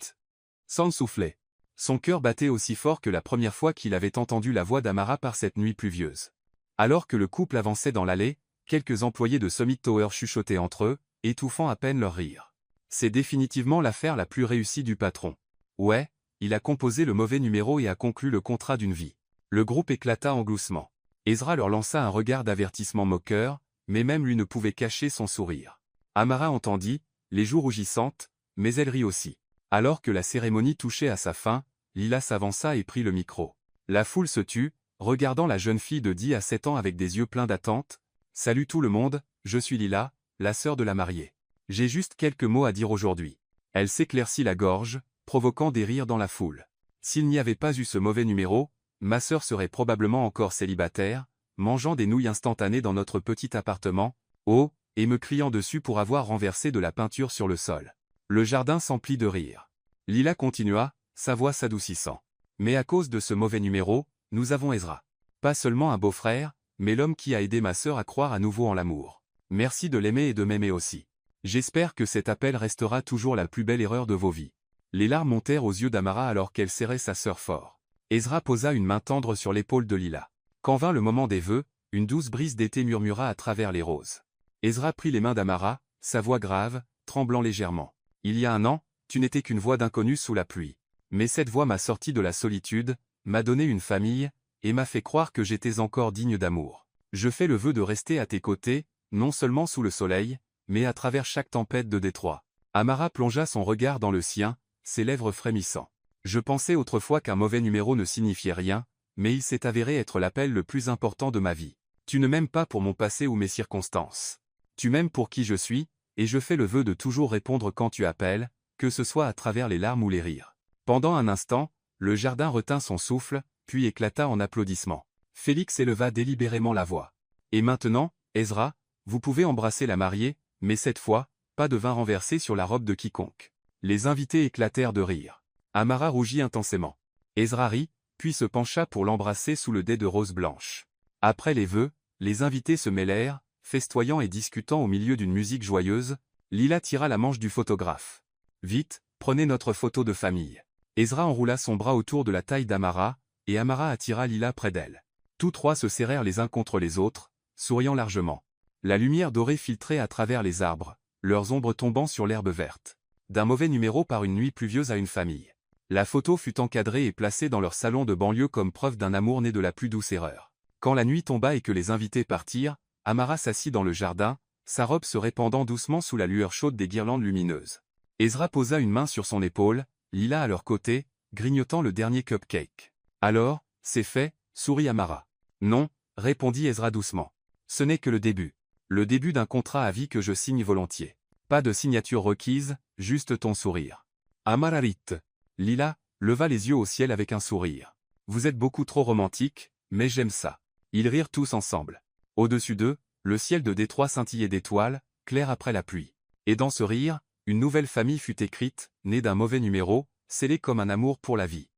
Sans souffler. Son cœur battait aussi fort que la première fois qu'il avait entendu la voix d'Amara par cette nuit pluvieuse. Alors que le couple avançait dans l'allée, quelques employés de Summit Tower chuchotaient entre eux, étouffant à peine leur rire. C'est définitivement l'affaire la plus réussie du patron. Ouais, il a composé le mauvais numéro et a conclu le contrat d'une vie. Le groupe éclata en gloussement. Ezra leur lança un regard d'avertissement moqueur, mais même lui ne pouvait cacher son sourire. Amara entendit, les joues rougissantes, mais elle rit aussi. Alors que la cérémonie touchait à sa fin, Lila s'avança et prit le micro. La foule se tut, regardant la jeune fille de 10 à 7 ans avec des yeux pleins d'attente. « Salut tout le monde, je suis Lila, la sœur de la mariée. J'ai juste quelques mots à dire aujourd'hui. » Elle s'éclaircit la gorge, provoquant des rires dans la foule. « S'il n'y avait pas eu ce mauvais numéro, ma sœur serait probablement encore célibataire, mangeant des nouilles instantanées dans notre petit appartement, oh, et me criant dessus pour avoir renversé de la peinture sur le sol. » Le jardin s'emplit de rires. Lila continua, sa voix s'adoucissant. « Mais à cause de ce mauvais numéro, nous avons Ezra. Pas seulement un beau-frère, mais l'homme qui a aidé ma sœur à croire à nouveau en l'amour. Merci de l'aimer et de m'aimer aussi. J'espère que cet appel restera toujours la plus belle erreur de vos vies. » Les larmes montèrent aux yeux d'Amara alors qu'elle serrait sa sœur fort. Ezra posa une main tendre sur l'épaule de Lila. « Quand vint le moment des vœux, une douce brise d'été murmura à travers les roses. Ezra prit les mains d'Amara, sa voix grave, tremblant légèrement. Il y a un an, tu n'étais qu'une voix d'inconnu sous la pluie. Mais cette voix m'a sorti de la solitude, m'a donné une famille, et m'a fait croire que j'étais encore digne d'amour. Je fais le vœu de rester à tes côtés, non seulement sous le soleil, mais à travers chaque tempête de détroit. Amara plongea son regard dans le sien, ses lèvres frémissant. Je pensais autrefois qu'un mauvais numéro ne signifiait rien, mais il s'est avéré être l'appel le plus important de ma vie. Tu ne m'aimes pas pour mon passé ou mes circonstances. Tu m'aimes pour qui je suis, et je fais le vœu de toujours répondre quand tu appelles, que ce soit à travers les larmes ou les rires. Pendant un instant, le jardin retint son souffle, puis éclata en applaudissements. Félix éleva délibérément la voix. Et maintenant, Ezra, vous pouvez embrasser la mariée, mais cette fois, pas de vin renversé sur la robe de quiconque. Les invités éclatèrent de rire. Amara rougit intensément. Ezra rit, puis se pencha pour l'embrasser sous le dais de roses blanches. Après les vœux, les invités se mêlèrent, festoyant et discutant au milieu d'une musique joyeuse. Lila tira la manche du photographe. « Vite, prenez notre photo de famille. » Ezra enroula son bras autour de la taille d'Amara, et Amara attira Lila près d'elle. Tous trois se serrèrent les uns contre les autres, souriant largement. La lumière dorée filtrait à travers les arbres, leurs ombres tombant sur l'herbe verte. D'un mauvais numéro par une nuit pluvieuse à une famille. La photo fut encadrée et placée dans leur salon de banlieue comme preuve d'un amour né de la plus douce erreur. Quand la nuit tomba et que les invités partirent, Amara s'assit dans le jardin, sa robe se répandant doucement sous la lueur chaude des guirlandes lumineuses. Ezra posa une main sur son épaule, Lila à leur côté, grignotant le dernier cupcake. « Alors, c'est fait ?» sourit Amara. « Non » répondit Ezra doucement. « Ce n'est que le début. Le début d'un contrat à vie que je signe volontiers. Pas de signature requise, juste ton sourire. » Amara rit. Lila leva les yeux au ciel avec un sourire. « Vous êtes beaucoup trop romantique, mais j'aime ça. » Ils rirent tous ensemble. Au-dessus d'eux, le ciel de Détroit scintillait d'étoiles, clair après la pluie. Et dans ce rire, une nouvelle famille fut écrite, née d'un mauvais numéro, scellée comme un amour pour la vie.